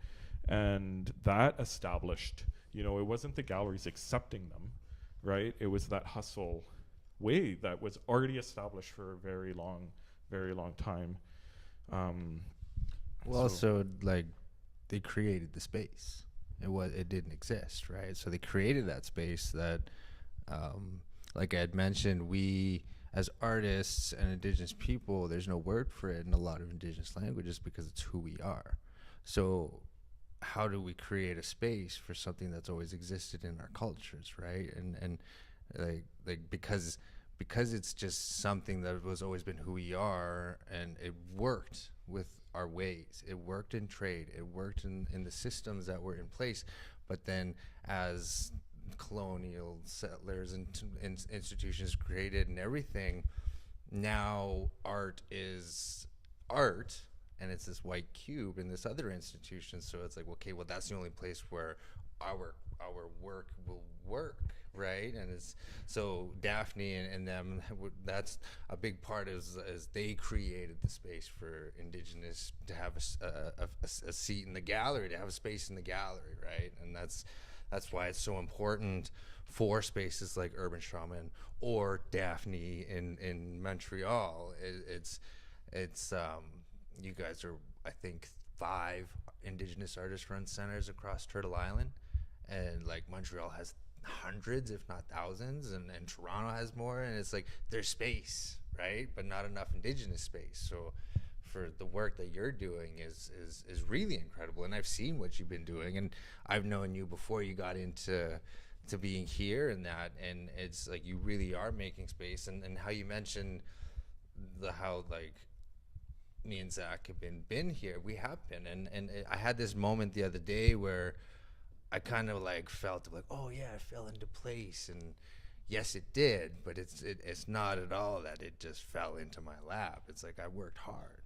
and that established, you know, it wasn't the galleries accepting them, right? It was that hustle way that was already established for a very long time.
Well, so like they created the space. It didn't exist, right? So they created that space that, like I had mentioned, we as artists and Indigenous people, there's no word for it in a lot of Indigenous languages because it's who we are. So how do we create a space for something that's always existed in our cultures, right? And like because it's just something that was always been who we are, and it worked with our ways. It worked in trade. It worked in the systems that were in place. But then as colonial settlers and institutions created and everything, now art is art, and it's this white cube in this other institution. So it's like, okay, well, that's the only place where our work will work, right? And it's so Daphne and them, that's a big part, is they created the space for Indigenous to have a seat in the gallery, to have a space in the gallery, right? And that's why it's so important for spaces like Urban Shaman or Daphne in Montreal. It's you guys are, I think, 5 Indigenous artist run centers across Turtle Island, and like Montreal has hundreds, if not thousands, and Toronto has more, and it's like there's space, right? But not enough Indigenous space. So for the work that you're doing is really incredible, and I've seen what you've been doing, and I've known you before you got into being here and that, and it's like you really are making space, and how you mentioned how like me and Zac have been here. We have been, and I had this moment the other day where I kind of like felt like, oh yeah, I fell into place, and yes, it did, but it's not at all that it just fell into my lap. It's like I worked hard.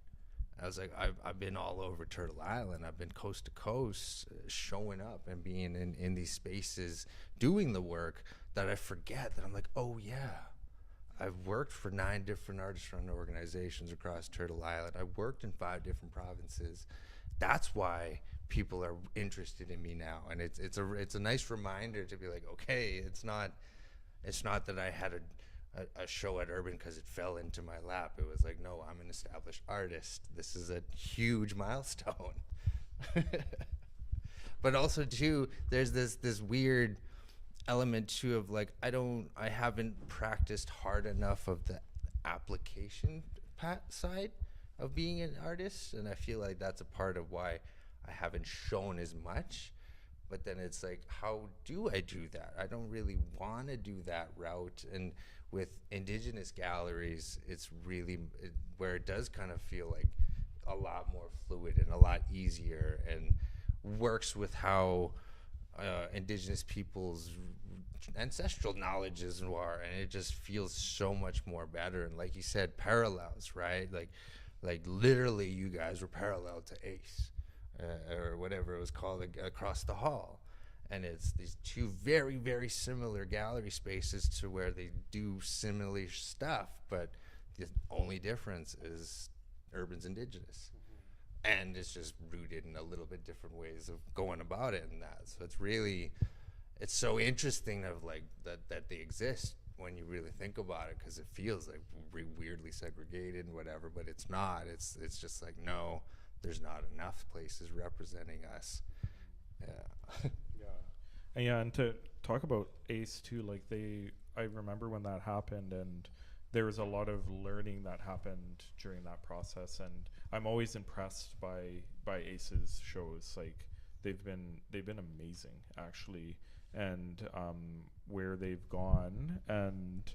I was like, I've been all over Turtle Island. I've been coast to coast, showing up and being in these spaces, doing the work that I forget that I'm like, oh yeah, I've worked for 9 different artist-run organizations across Turtle Island. I've worked in 5 different provinces. That's why people are interested in me now, and it's a nice reminder to be like, okay, it's not that I had a show at Urban because it fell into my lap. It was like, no, I'm an established artist. This is a huge milestone. But also too, there's this weird element too of like, I haven't practiced hard enough of the application side of being an artist, and I feel like that's a part of why I haven't shown as much. But then it's like, how do I do that? I don't really want to do that route. And with Indigenous galleries, it's really where it does kind of feel like a lot more fluid and a lot easier, and works with how Indigenous people's ancestral knowledges are, and it just feels so much more better. And like you said, parallels, right? Like literally you guys were parallel to Ace, or whatever it was called, across the hall. and it's these two very, very similar gallery spaces to where they do similar stuff, but the only difference is Urban's Indigenous. And it's just rooted in a little bit different ways of going about it and that. So it's so interesting of like that they exist when you really think about it, because it feels like weirdly segregated and whatever, but it's not. It's just like, no, there's not enough places representing us. Yeah.
And to talk about ACE too, like I remember when that happened, and there was a lot of learning that happened during that process, and I'm always impressed by ACE's shows. Like they've been amazing actually, and where they've gone, and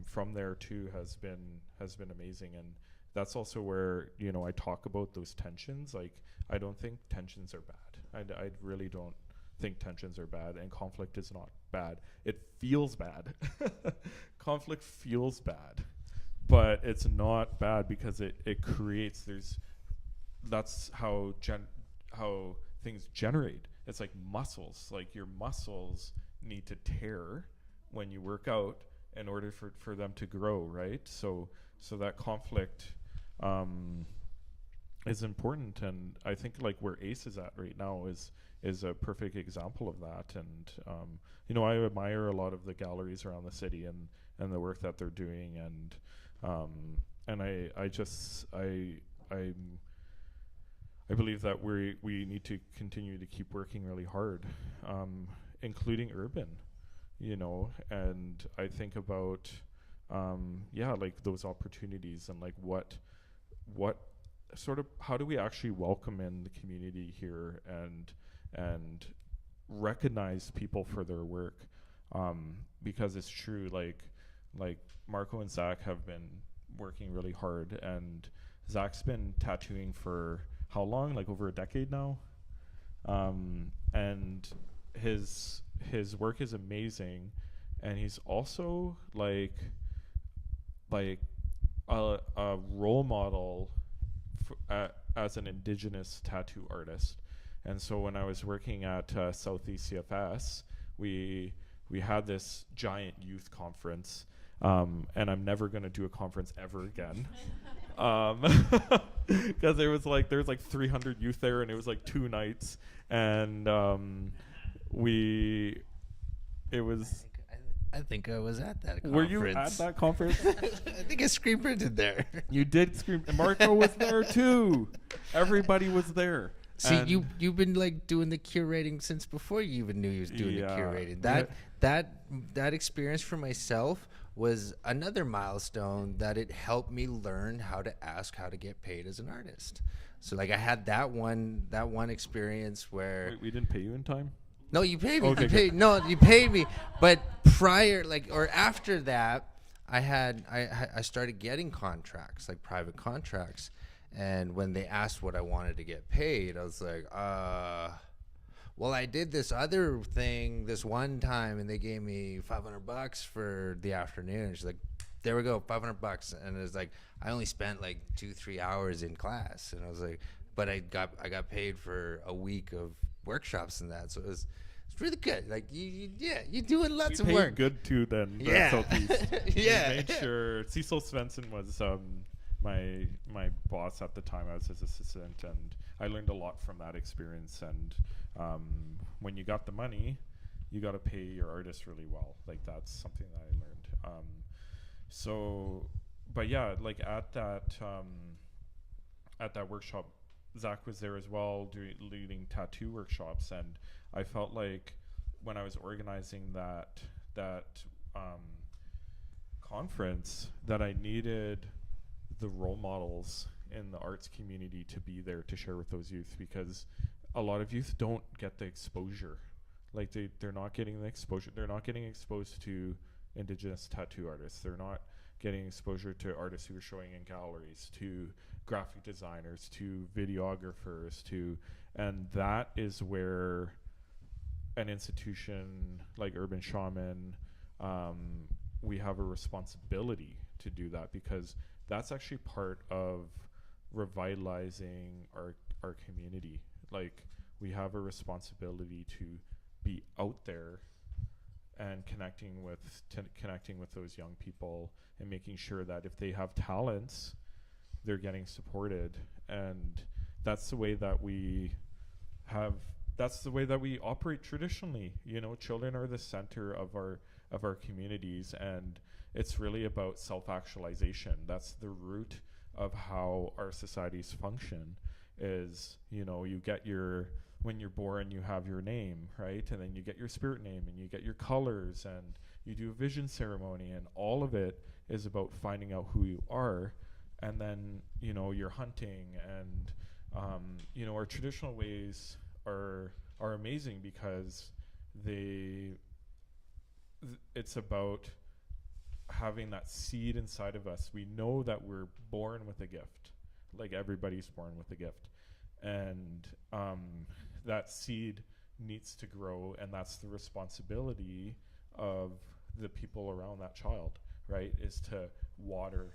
from there too has been amazing. And that's also where, you know, I talk about those tensions. Like I don't think tensions are bad. I really don't think tensions are bad, and conflict is not bad. It feels bad. Conflict feels bad, but it's not bad because it creates, that's how things generate. It's like muscles. Like your muscles need to tear when you work out in order for them to grow, right? So that conflict is important, and I think like where ACE is at right now is a perfect example of that. And you know, I admire a lot of the galleries around the city and the work that they're doing, and I believe that we need to continue to keep working really hard, including urban, you know. And I think about like those opportunities, and like what sort of, how do we actually welcome in the community here and recognize people for their work, because it's true, like Marco and Zac have been working really hard, and Zac's been tattooing for how long? Like over a decade now, and his work is amazing, and he's also like a role model as an Indigenous tattoo artist. And so when I was working at Southeast CFS, we had this giant youth conference, and I'm never going to do a conference ever again, because there was like 300 youth there, and it was like 2 nights, and it was.
I think I was at that conference.
Were you at that conference?
I think I screen printed there.
You did screen. And Marco was there too. Everybody was there.
See, you've been like doing the curating since before you even knew you was doing the curating. That experience for myself was another milestone, that it helped me learn how to ask how to get paid as an artist. So like I had that one experience where.
Wait, we didn't pay you in time?
No, you paid me.
Okay,
You paid me. But prior, like, or after that, I started getting contracts, like private contracts. And when they asked what I wanted to get paid, I was like, well, I did this other thing this one time, and they gave me $500 for the afternoon. She's like, there we go, $500. And it was like, I only spent like 2-3 hours in class. And I was like, but I got paid for a week of workshops and that. So it's really good. Like you're doing lots of work.
Good too then.
Yeah.
Southeast.
Yeah.
We made sure Cecil Svensson was my boss at the time. I was his assistant, and I learned a lot from that experience. And when you got the money, you got to pay your artists really well. Like that's something that I learned. But yeah, like at that workshop, Zac was there as well, leading tattoo workshops, and I felt like when I was organizing that conference, that I needed the role models in the arts community to be there to share with those youth, because a lot of youth don't get the exposure. Like they're not getting the exposure. They're not getting exposed to Indigenous tattoo artists. They're not getting exposure to artists who are showing in galleries, to graphic designers, to videographers, and that is where an institution like Urban Shaman, we have a responsibility to do that, because that's actually part of revitalizing our community. Like we have a responsibility be out there and connecting with those young people and making sure that if they have talents, they're getting supported. And that's the way that we operate traditionally. You know, children are the center of our communities, and it's really about self-actualization. That's the root of how our societies function. Is, you know, when you're born, you have your name, right? And then you get your spirit name, and you get your colors, and you do a vision ceremony, and all of it is about finding out who you are. And then, you know, you're hunting, and you know, our traditional ways are amazing because it's about having that seed inside of us. We know that we're born with a gift, like everybody's born with a gift, and that seed needs to grow, and that's the responsibility of the people around that child, right? Is to water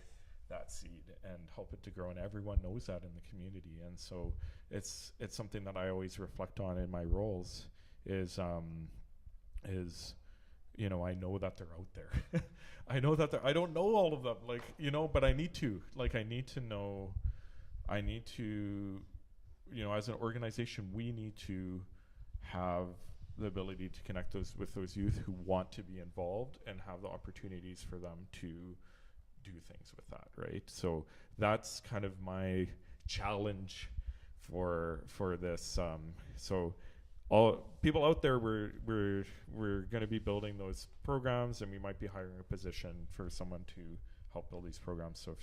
that seed and help it to grow, and everyone knows that in the community. And so it's something that I always reflect on in my roles is you know, I know that they're out there. I know that I don't know all of them, like, you know, but I need to know, you know, as an organization, we need to have the ability to connect with those youth who want to be involved and have the opportunities for them to do things with that, right? So that's kind of my challenge for this. So all people out there, we're going to be building those programs, and we might be hiring a position for someone to help build these programs. So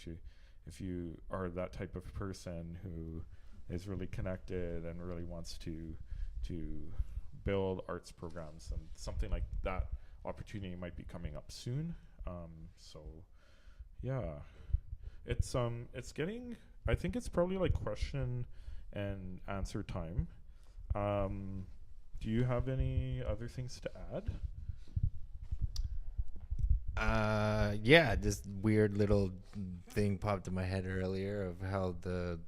if you are that type of person who is really connected and really wants to build arts programs, and something like that opportunity might be coming up soon. So yeah, it's getting, I think it's probably like question and answer time. Do you have any other things to add?
Yeah, this weird little thing popped in my head earlier of how the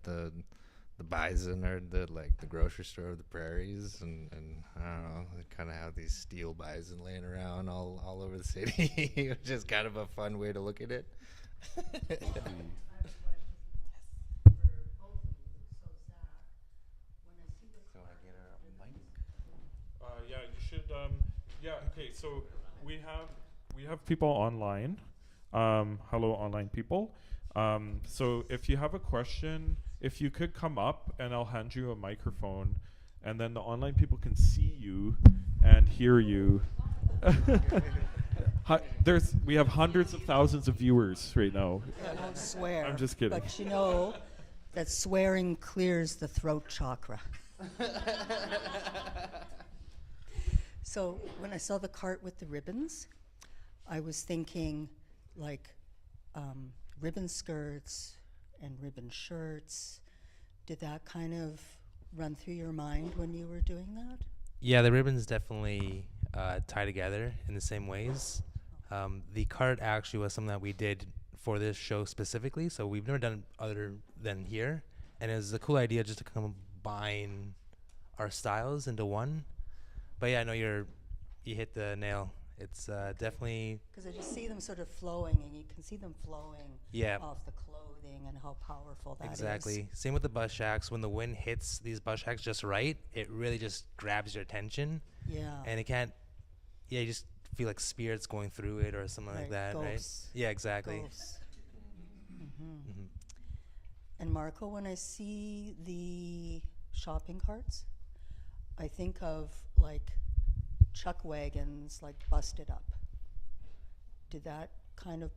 bison are the grocery store of the prairies, and I don't know, they kind of have these steel bison laying around all over the city, which is kind of a fun way to look at it.
Yeah, you should. Yeah. Okay. So we have people online. Hello, online people. So if you have a question, if you could come up, and I'll hand you a microphone, and then the online people can see you and hear you. We have hundreds of thousands of viewers right now.
I won't swear.
I'm just kidding.
But you know that swearing clears the throat chakra. So when I saw the cart with the ribbons, I was thinking like ribbon skirts and ribbon shirts. Did that kind of run through your mind when you were doing that?
Yeah, the ribbons definitely tie together in the same ways. The cart actually was something that we did for this show specifically, so we've never done other than here, and it was a cool idea just to combine our styles into one. But yeah, I know you hit the nail. It's definitely,
Because I just see them sort of flowing, and you can see them flowing off the clothing and how powerful that is.
exactly. Same with the bus shacks. When the wind hits these bus shacks just right, it really just grabs your attention.
Yeah.
And it can't, you just feel like spirits going through it or something like that,
ghosts.
right? Yeah, exactly.
Ghosts. And Marco, when I see the shopping carts, I think of like chuck wagons, like busted up. Did that kind of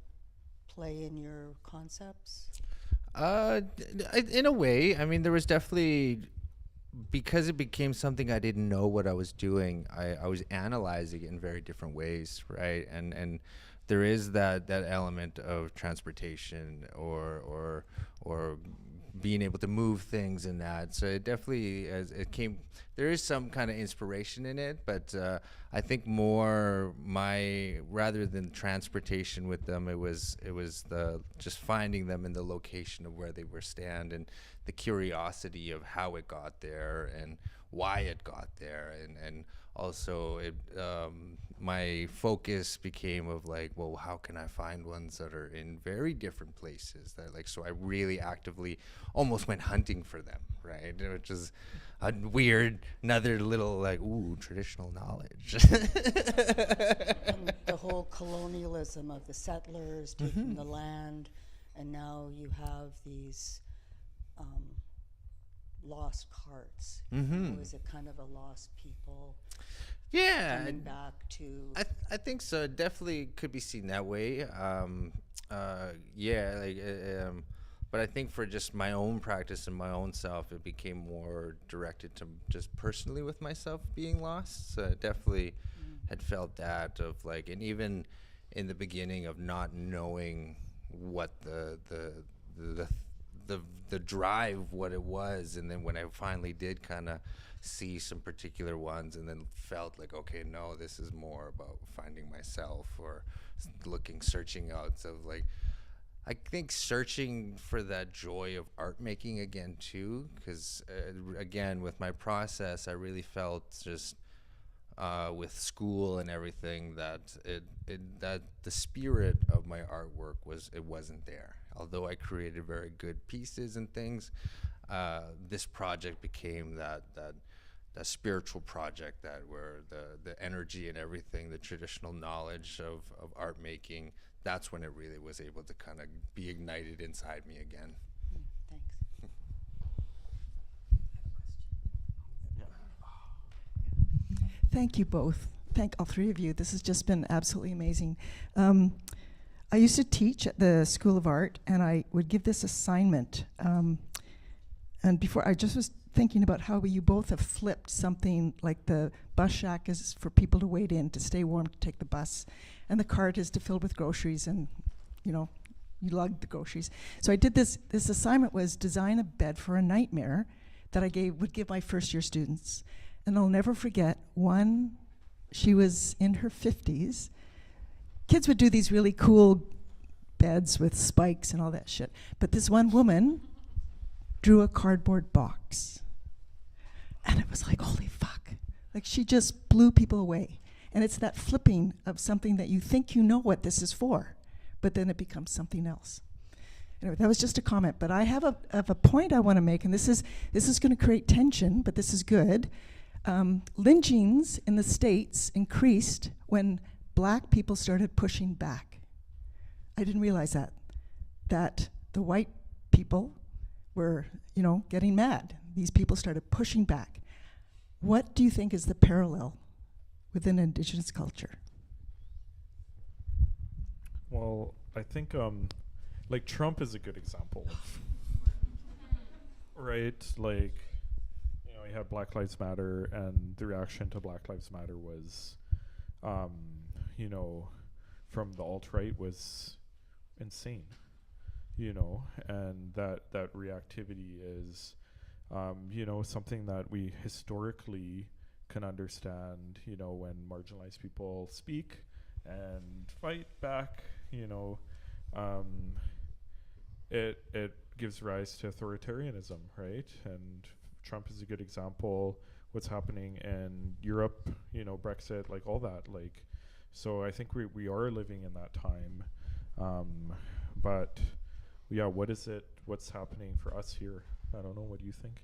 play in your concepts?
In a way, I mean, there was definitely, because it became something I didn't know what I was doing, I was analyzing it in very different ways, right? And there is that element of transportation or being able to move things in that. So it definitely, as it came, there is some kind of inspiration in it, but I think more rather than transportation with them, it was the just finding them in the location of where they were stand, and the curiosity of how it got there and why it got there, and also it my focus became of like, well, how can I find ones that are in very different places that like, so I really actively almost went hunting for them, right? Which is a weird, another little like, ooh, traditional knowledge.
And the whole colonialism of the settlers taking the land, and now you have these lost carts. Is it kind of a lost people?
Yeah,
Coming back to.
I think so. It definitely could be seen that way. Yeah, like, but I think for just my own practice and my own self, it became more directed to just personally with myself being lost. So I definitely had felt that of like, and even in the beginning of not knowing what the drive, what it was, and then when I finally did kind of see some particular ones, and then felt like, okay, no, this is more about finding myself or searching out. So like, I think searching for that joy of art making again too, because again with my process, I really felt just with school and everything that that the spirit of my artwork wasn't there. Although I created very good pieces and things, this project became that spiritual project that where the energy and everything, the traditional knowledge of art making, that's when it really was able to kind of be ignited inside me again.
Thanks.
Thank you both. Thank all three of you. This has just been absolutely amazing. I used to teach at the School of Art, and I would give this assignment. And before, I just was thinking about how you both have flipped something like the bus shack is for people to wait in, to stay warm, to take the bus, and the cart is to fill with groceries, and you lug the groceries. So I did this assignment was design a bed for a nightmare that I would give my first year students. And I'll never forget one, she was in her 50s. Kids would do these really cool beds with spikes and all that shit. But this one woman drew a cardboard box. And it was like, holy fuck. Like, she just blew people away. And it's that flipping of something that you think you know what this is for, but then it becomes something else. Anyway, that was just a comment. But I have a point I want to make, and this is going to create tension, but this is good. Lynchings in the States increased when black people started pushing back. I didn't realize that the white people were, getting mad. These people started pushing back. What do you think is the parallel within Indigenous culture?
Well, I think like Trump is a good example of, right? Like, you had Black Lives Matter, and the reaction to Black Lives Matter was, from the alt-right was insane, and that reactivity is, something that we historically can understand, when marginalized people speak and fight back, it gives rise to authoritarianism, right? And Trump is a good example. What's happening in Europe, Brexit, like all that, like, so I think we are living in that time. But yeah, what's happening for us here? I don't know. What do you think?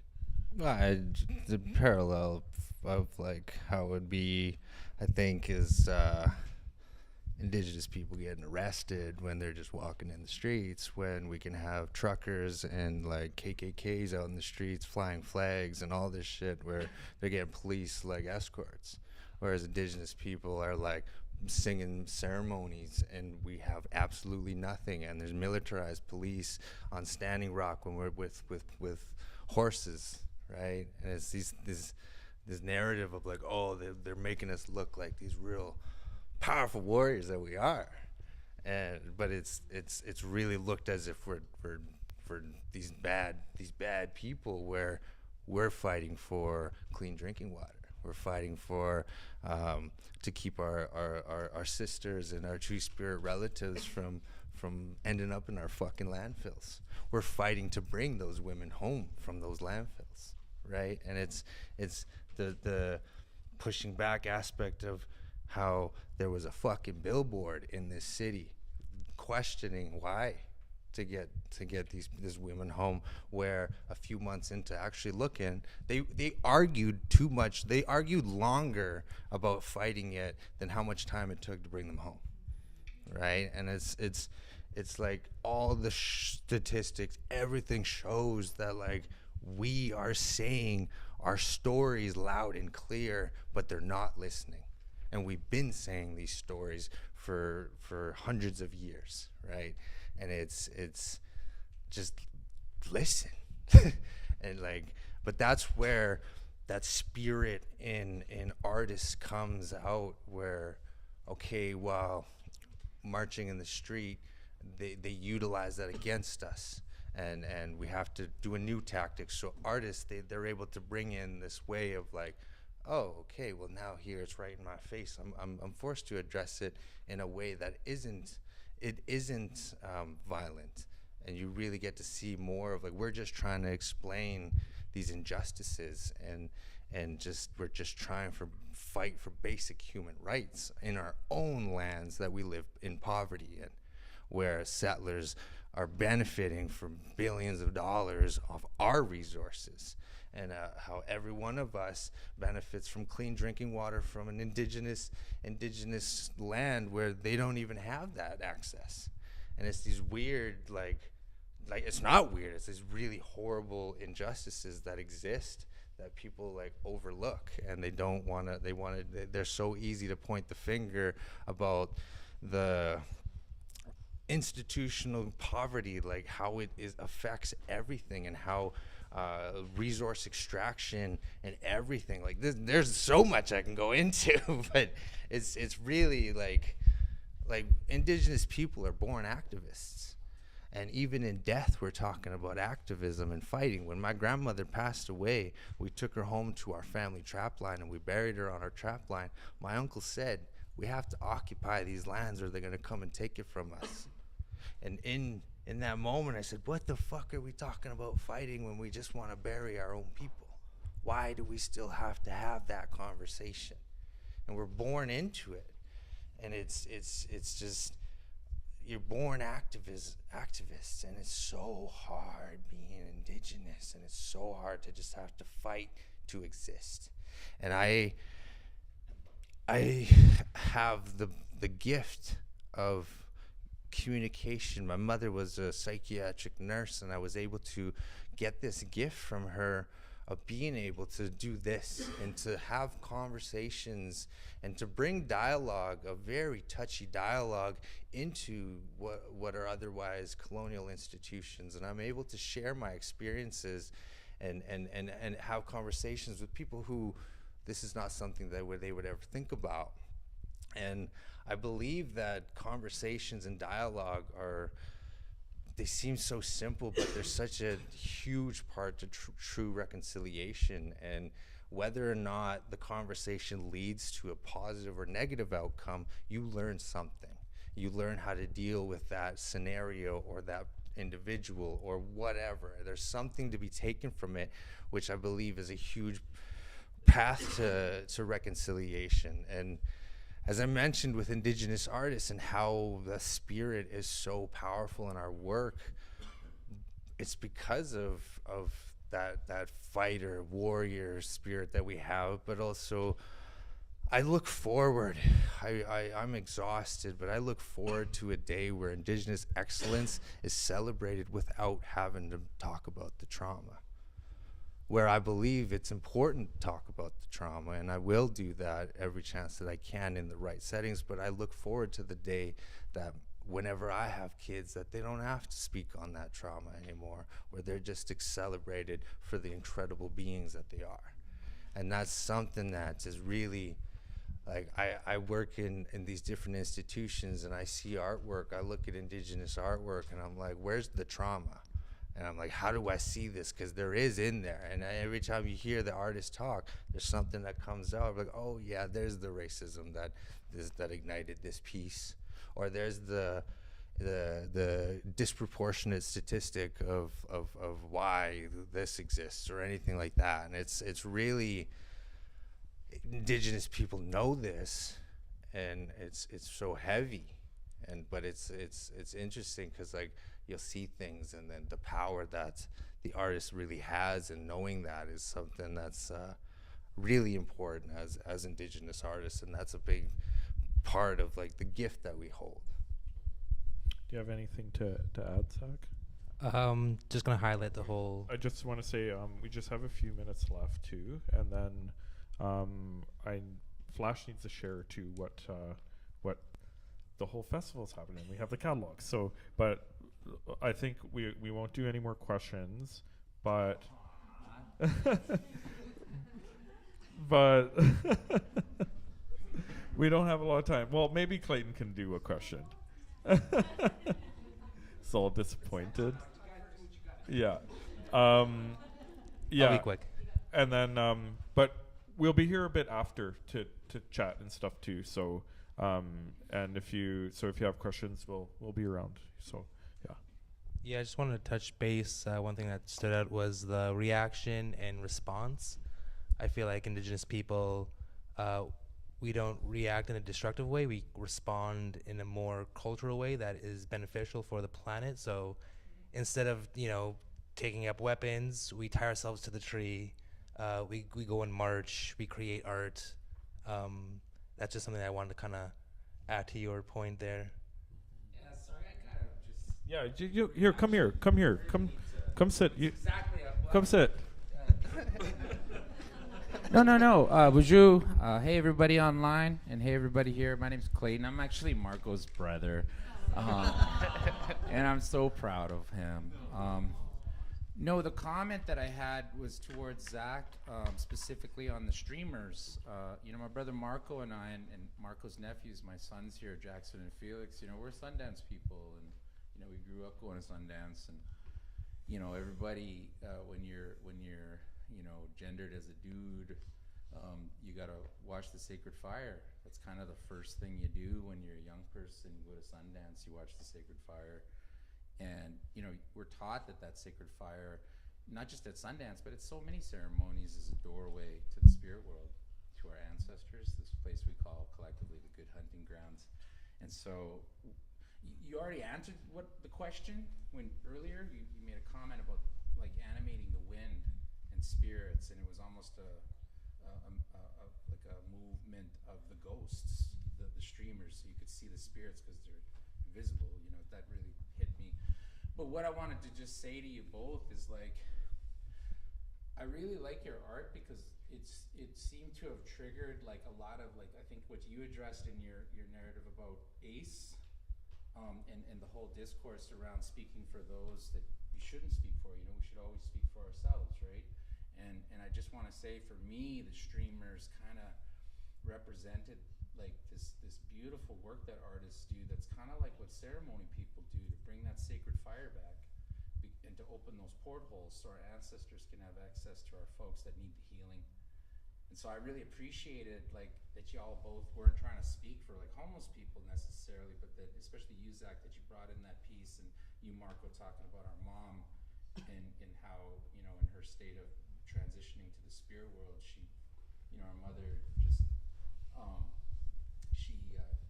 The parallel of like how it would be, I think, is Indigenous people getting arrested when they're just walking in the streets, when we can have truckers and like KKKs out in the streets flying flags and all this shit where they're getting police like escorts, whereas Indigenous people are like singing ceremonies and we have absolutely nothing, and there's militarized police on Standing Rock when we're with horses, right? And it's this narrative of like, oh, they're making us look like these real powerful warriors that we are, but it's really looked as if we're these bad people, where we're fighting for clean drinking water. We're fighting for to keep our sisters and our true spirit relatives from ending up in our fucking landfills. We're fighting to bring those women home from those landfills, right? And it's the pushing back aspect of how there was a fucking billboard in this city questioning why to get these women home, where a few months into actually looking, they argued too much. They argued longer about fighting it than how much time it took to bring them home, right? And it's like all the statistics, everything shows that like we are saying our stories loud and clear, but they're not listening. And we've been saying these stories for hundreds of years, right? And it's just listen. And like, but that's where that spirit in artists comes out, where, okay, well, marching in the street, they utilize that against us, and we have to do a new tactic. So artists, they're able to bring in this way of like, oh, okay, well now here it's right in my face. I'm forced to address it in a way that isn't violent, and you really get to see more of like, we're just trying to explain these injustices, and we're just trying to fight for basic human rights in our own lands that we live in poverty in, where settlers are benefiting from billions of dollars of our resources, and how every one of us benefits from clean drinking water from an indigenous land where they don't even have that access. And it's these weird, like it's not weird, it's these really horrible injustices that exist that people like overlook, and they don't want to, they're so easy to point the finger about the institutional poverty, like how it affects everything, and how resource extraction and everything, like there's so much I can go into, but it's really like indigenous people are born activists, and even in death we're talking about activism and fighting. When my grandmother passed away, we took her home to our family trap line and we buried her on our trap line. My uncle said, we have to occupy these lands or they're going to come and take it from us. And in that moment I said, what the fuck are we talking about fighting when we just want to bury our own people? Why do we still have to have that conversation? And we're born into it, and it's just, you're born activists, and it's so hard being indigenous, and it's so hard to just have to fight to exist. And I have the gift of communication. My mother was a psychiatric nurse, and I was able to get this gift from her of being able to do this and to have conversations and to bring dialogue, a very touchy dialogue, into what are otherwise colonial institutions. And I'm able to share my experiences and have conversations with people who this is not something that they would ever think about. And I believe that conversations and dialogue they seem so simple, but they're such a huge part to true reconciliation. And whether or not the conversation leads to a positive or negative outcome, you learn something. You learn how to deal with that scenario or that individual or whatever. There's something to be taken from it, which I believe is a huge path to reconciliation. And as I mentioned with indigenous artists and how the spirit is so powerful in our work, it's because of that fighter, warrior spirit that we have. But also, I look forward, I'm exhausted, but I look forward to a day where indigenous excellence is celebrated without having to talk about the trauma. Where I believe it's important to talk about the trauma, and I will do that every chance that I can in the right settings. But I look forward to the day that whenever I have kids, that they don't have to speak on that trauma anymore, where they're just celebrated for the incredible beings that they are. And that's something that is really, like, I work in these different institutions, and I see artwork. I look at indigenous artwork, and I'm like, where's the trauma? And I'm like, how do I see this? Because there is in there. And every time you hear the artist talk, there's something that comes out. Like, oh, yeah, there's the racism that ignited this piece. Or there's the disproportionate statistic of why this exists, or anything like that. And it's really, Indigenous people know this, and it's so heavy. But it's interesting, because like, you'll see things, and then the power that the artist really has, and knowing that is something that's really important as Indigenous artists, and that's a big part of like the gift that we hold.
Do you have anything to add, Zac?
Just gonna highlight the whole.
I just want to say we just have a few minutes left too, and then Flash needs to share too what the whole festival is happening. We have the catalog, so but I think we won't do any more questions, but but we don't have a lot of time. Well, maybe Clayton can do a question. It's all disappointed. Yeah.
I'll
Yeah.
be quick.
And then, but we'll be here a bit after to chat and stuff too. So, and if you have questions, we'll be around. So, yeah.
Yeah, I just wanted to touch base. One thing that stood out was the reaction and response. I feel like Indigenous people, we don't react in a destructive way. We respond in a more cultural way that is beneficial for the planet. So instead of, taking up weapons, we tie ourselves to the tree. We go and march. We create art. That's just something I wanted to kind of add to your point there.
Yeah, sorry, I kind of just...
Yeah, here, come here, come sit.
Exactly.
Come sit.
No. Bonjour. Hey, everybody online, and hey, everybody here. My name's Clayton. I'm actually Marco's brother, and I'm so proud of him. No, the comment that I had was towards Zac, specifically on the streamers. My brother Marco and I, and Marco's nephews, my sons here, Jackson and Felix, we're Sundance people, and we grew up going to Sundance, and everybody, when you're gendered as a dude, you gotta watch the sacred fire. That's kind of the first thing you do when you're a young person. You go to Sundance, you watch the sacred fire, and we're taught that sacred fire, not just at Sundance, but at so many ceremonies, is a doorway to the spirit world, to our ancestors, this place we call collectively the good hunting grounds. And so you already answered the question when earlier you made a comment about like animating the wind and spirits, and it was almost like a movement of the ghosts, the streamers, so you could see the spirits because they're invisible. That really hit me. But what I wanted to just say to you both is like, I really like your art because it seemed to have triggered like a lot of like, I think what you addressed in your narrative about ACE, and the whole discourse around speaking for those that you shouldn't speak for. We should always speak for ourselves, right? And I just want to say, for me, the streamers kind of represented like this beautiful work that artists do. That's kind of like what ceremony people do to bring that sacred fire back and to open those portholes so our ancestors can have access to our folks that need the healing. And so I really appreciated like that y'all both weren't trying to speak for like homeless people necessarily, but that especially you, Zac, that you brought in that piece, and you, Marco, talking about our mom and how in her state of transitioning to the spirit world, she, our mother just she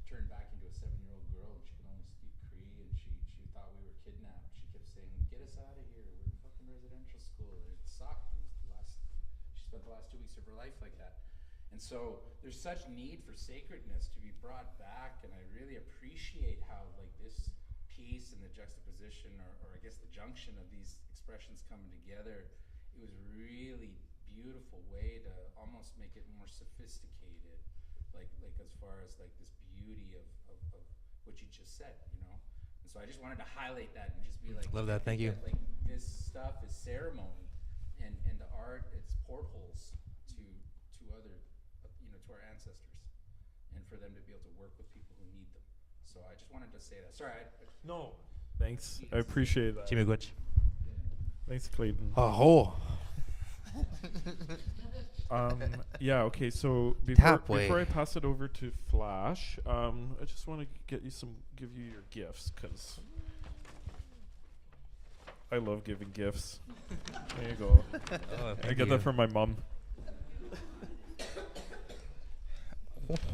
turned back into a 7-year-old girl, and she could only speak Cree, and she thought we were kidnapped. She kept saying, "Get us out of here. We're in fucking residential school." And it sucked. She spent the last 2 weeks of her life like that. And so there's such need for sacredness to be brought back, and I really appreciate how like this piece and the juxtaposition, or I guess the junction of these expressions coming together, it was a really beautiful way to almost make it more sophisticated, like as far as like this beauty of what you just said, And so I just wanted to highlight that and just be like,
Love that. Thank you.
Like this stuff is ceremony, and the art, it's portholes to other, to our ancestors, and for them to be able to work with people who need them. So I just wanted to say that. Sorry.
No. Thanks. I appreciate that.
Chimigwich.
Thanks, Clayton.
Oh.
Yeah. Okay. So
Tap way.
before I pass it over to Flash, I just want to give you your gifts, because I love giving gifts. There you go. I get that from my mom.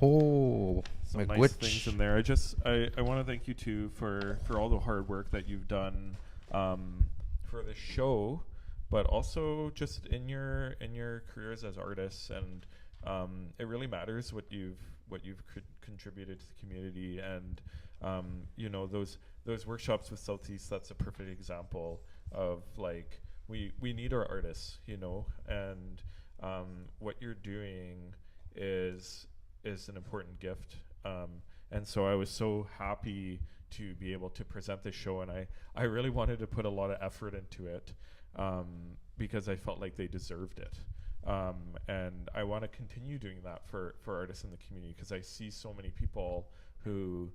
Oh.
Some nice things in there. I want to thank you too for all the hard work that you've done for the show, but also just in your careers as artists, and it really matters what you've contributed to the community, and you know, those workshops with Southeast, that's a perfect example of, like, we need our artists, you know, and what you're doing is an important gift, and so I was so happy to be able to present this show, and I really wanted to put a lot of effort into it, because I felt like they deserved it, and I want to continue doing that for artists in the community, because I see so many people who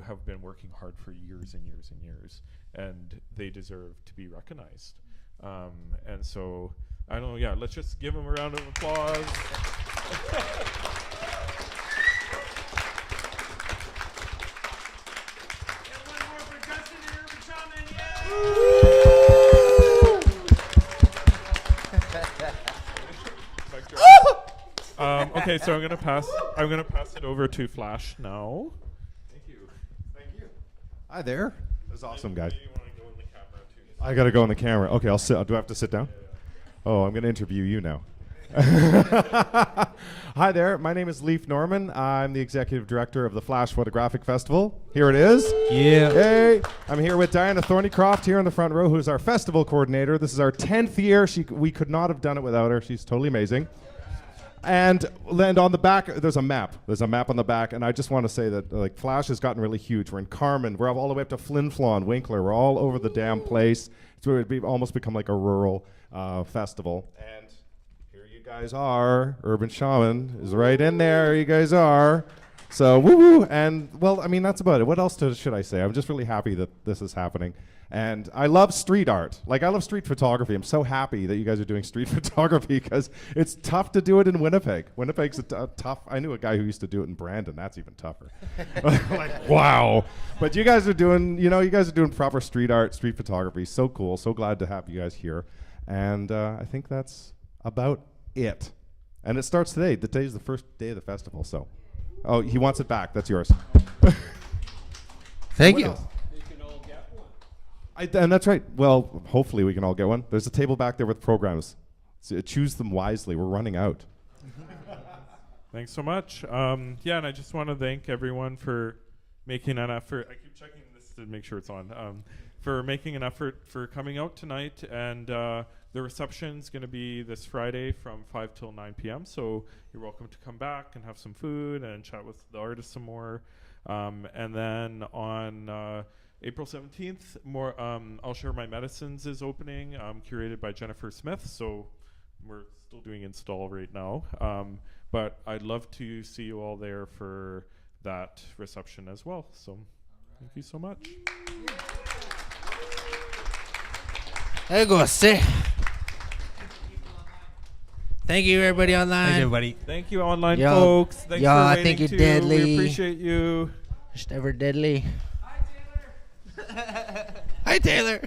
have been working hard for years and years and years, and they deserve to be recognized, and so I don't know, yeah, let's just give them a round of applause. Okay, so I'm gonna pass it over to Flash now. Thank you.
Hi there. That was awesome, guys.
You want to go in the camera too?
I gotta go in the camera. Okay, I'll sit. Do I have to sit down? Oh, I'm gonna interview you now. Hi there. My name is Leif Norman. I'm the executive director of the FLASH Photographic Festival. Here it is.
Yeah.
Hey, I'm here with Diana Thornycroft here in the front row, who's our festival coordinator. This is our 10th year. We could not have done it without her. She's totally amazing. And on the back, there's a map. There's a map on the back, and I just want to say that, like, Flash has gotten really huge. We're in Carman. We're all the way up to Flin Flon, Winkler. We're all over the damn place. So it'd almost become like a rural festival. And here you guys are. Urban Shaman is right in there. You guys are. So woo-woo. And, well, I mean, that's about it. What else should I say? I'm just really happy that this is happening. And I love street art. Like, I love street photography. I'm so happy that you guys are doing street photography, because it's tough to do it in Winnipeg. Winnipeg's tough. I knew a guy who used to do it in Brandon. That's even tougher. Like, wow. But you guys are doing, proper street art, street photography. So cool. So glad to have you guys here. And I think that's about it. And it starts today. Today's the first day of the festival. So, oh, he wants it back. That's yours.
Thank you.
And that's right. Well, hopefully we can all get one. There's a table back there with programs. So choose them wisely. We're running out.
Thanks so much. Yeah, and I just want to thank everyone for making an effort. I keep checking this to make sure it's on. For making an effort for coming out tonight. And the reception's going to be this Friday from 5 till 9 p.m. So you're welcome to come back and have some food and chat with the artists some more. And then on April 17th, I'll Share My Medicines is opening, curated by Jennifer Smith. So we're still doing install right now. But I'd love to see you all there for that reception as well. So thank you so much.
There you go, see. Thank you, everybody online.
Thanks, everybody.
Thank you, online
Yo,
folks. Thanks
yo,
for
I
waiting
think you're
too.
deadly.
We appreciate you.
Just ever deadly. Hi, Taylor.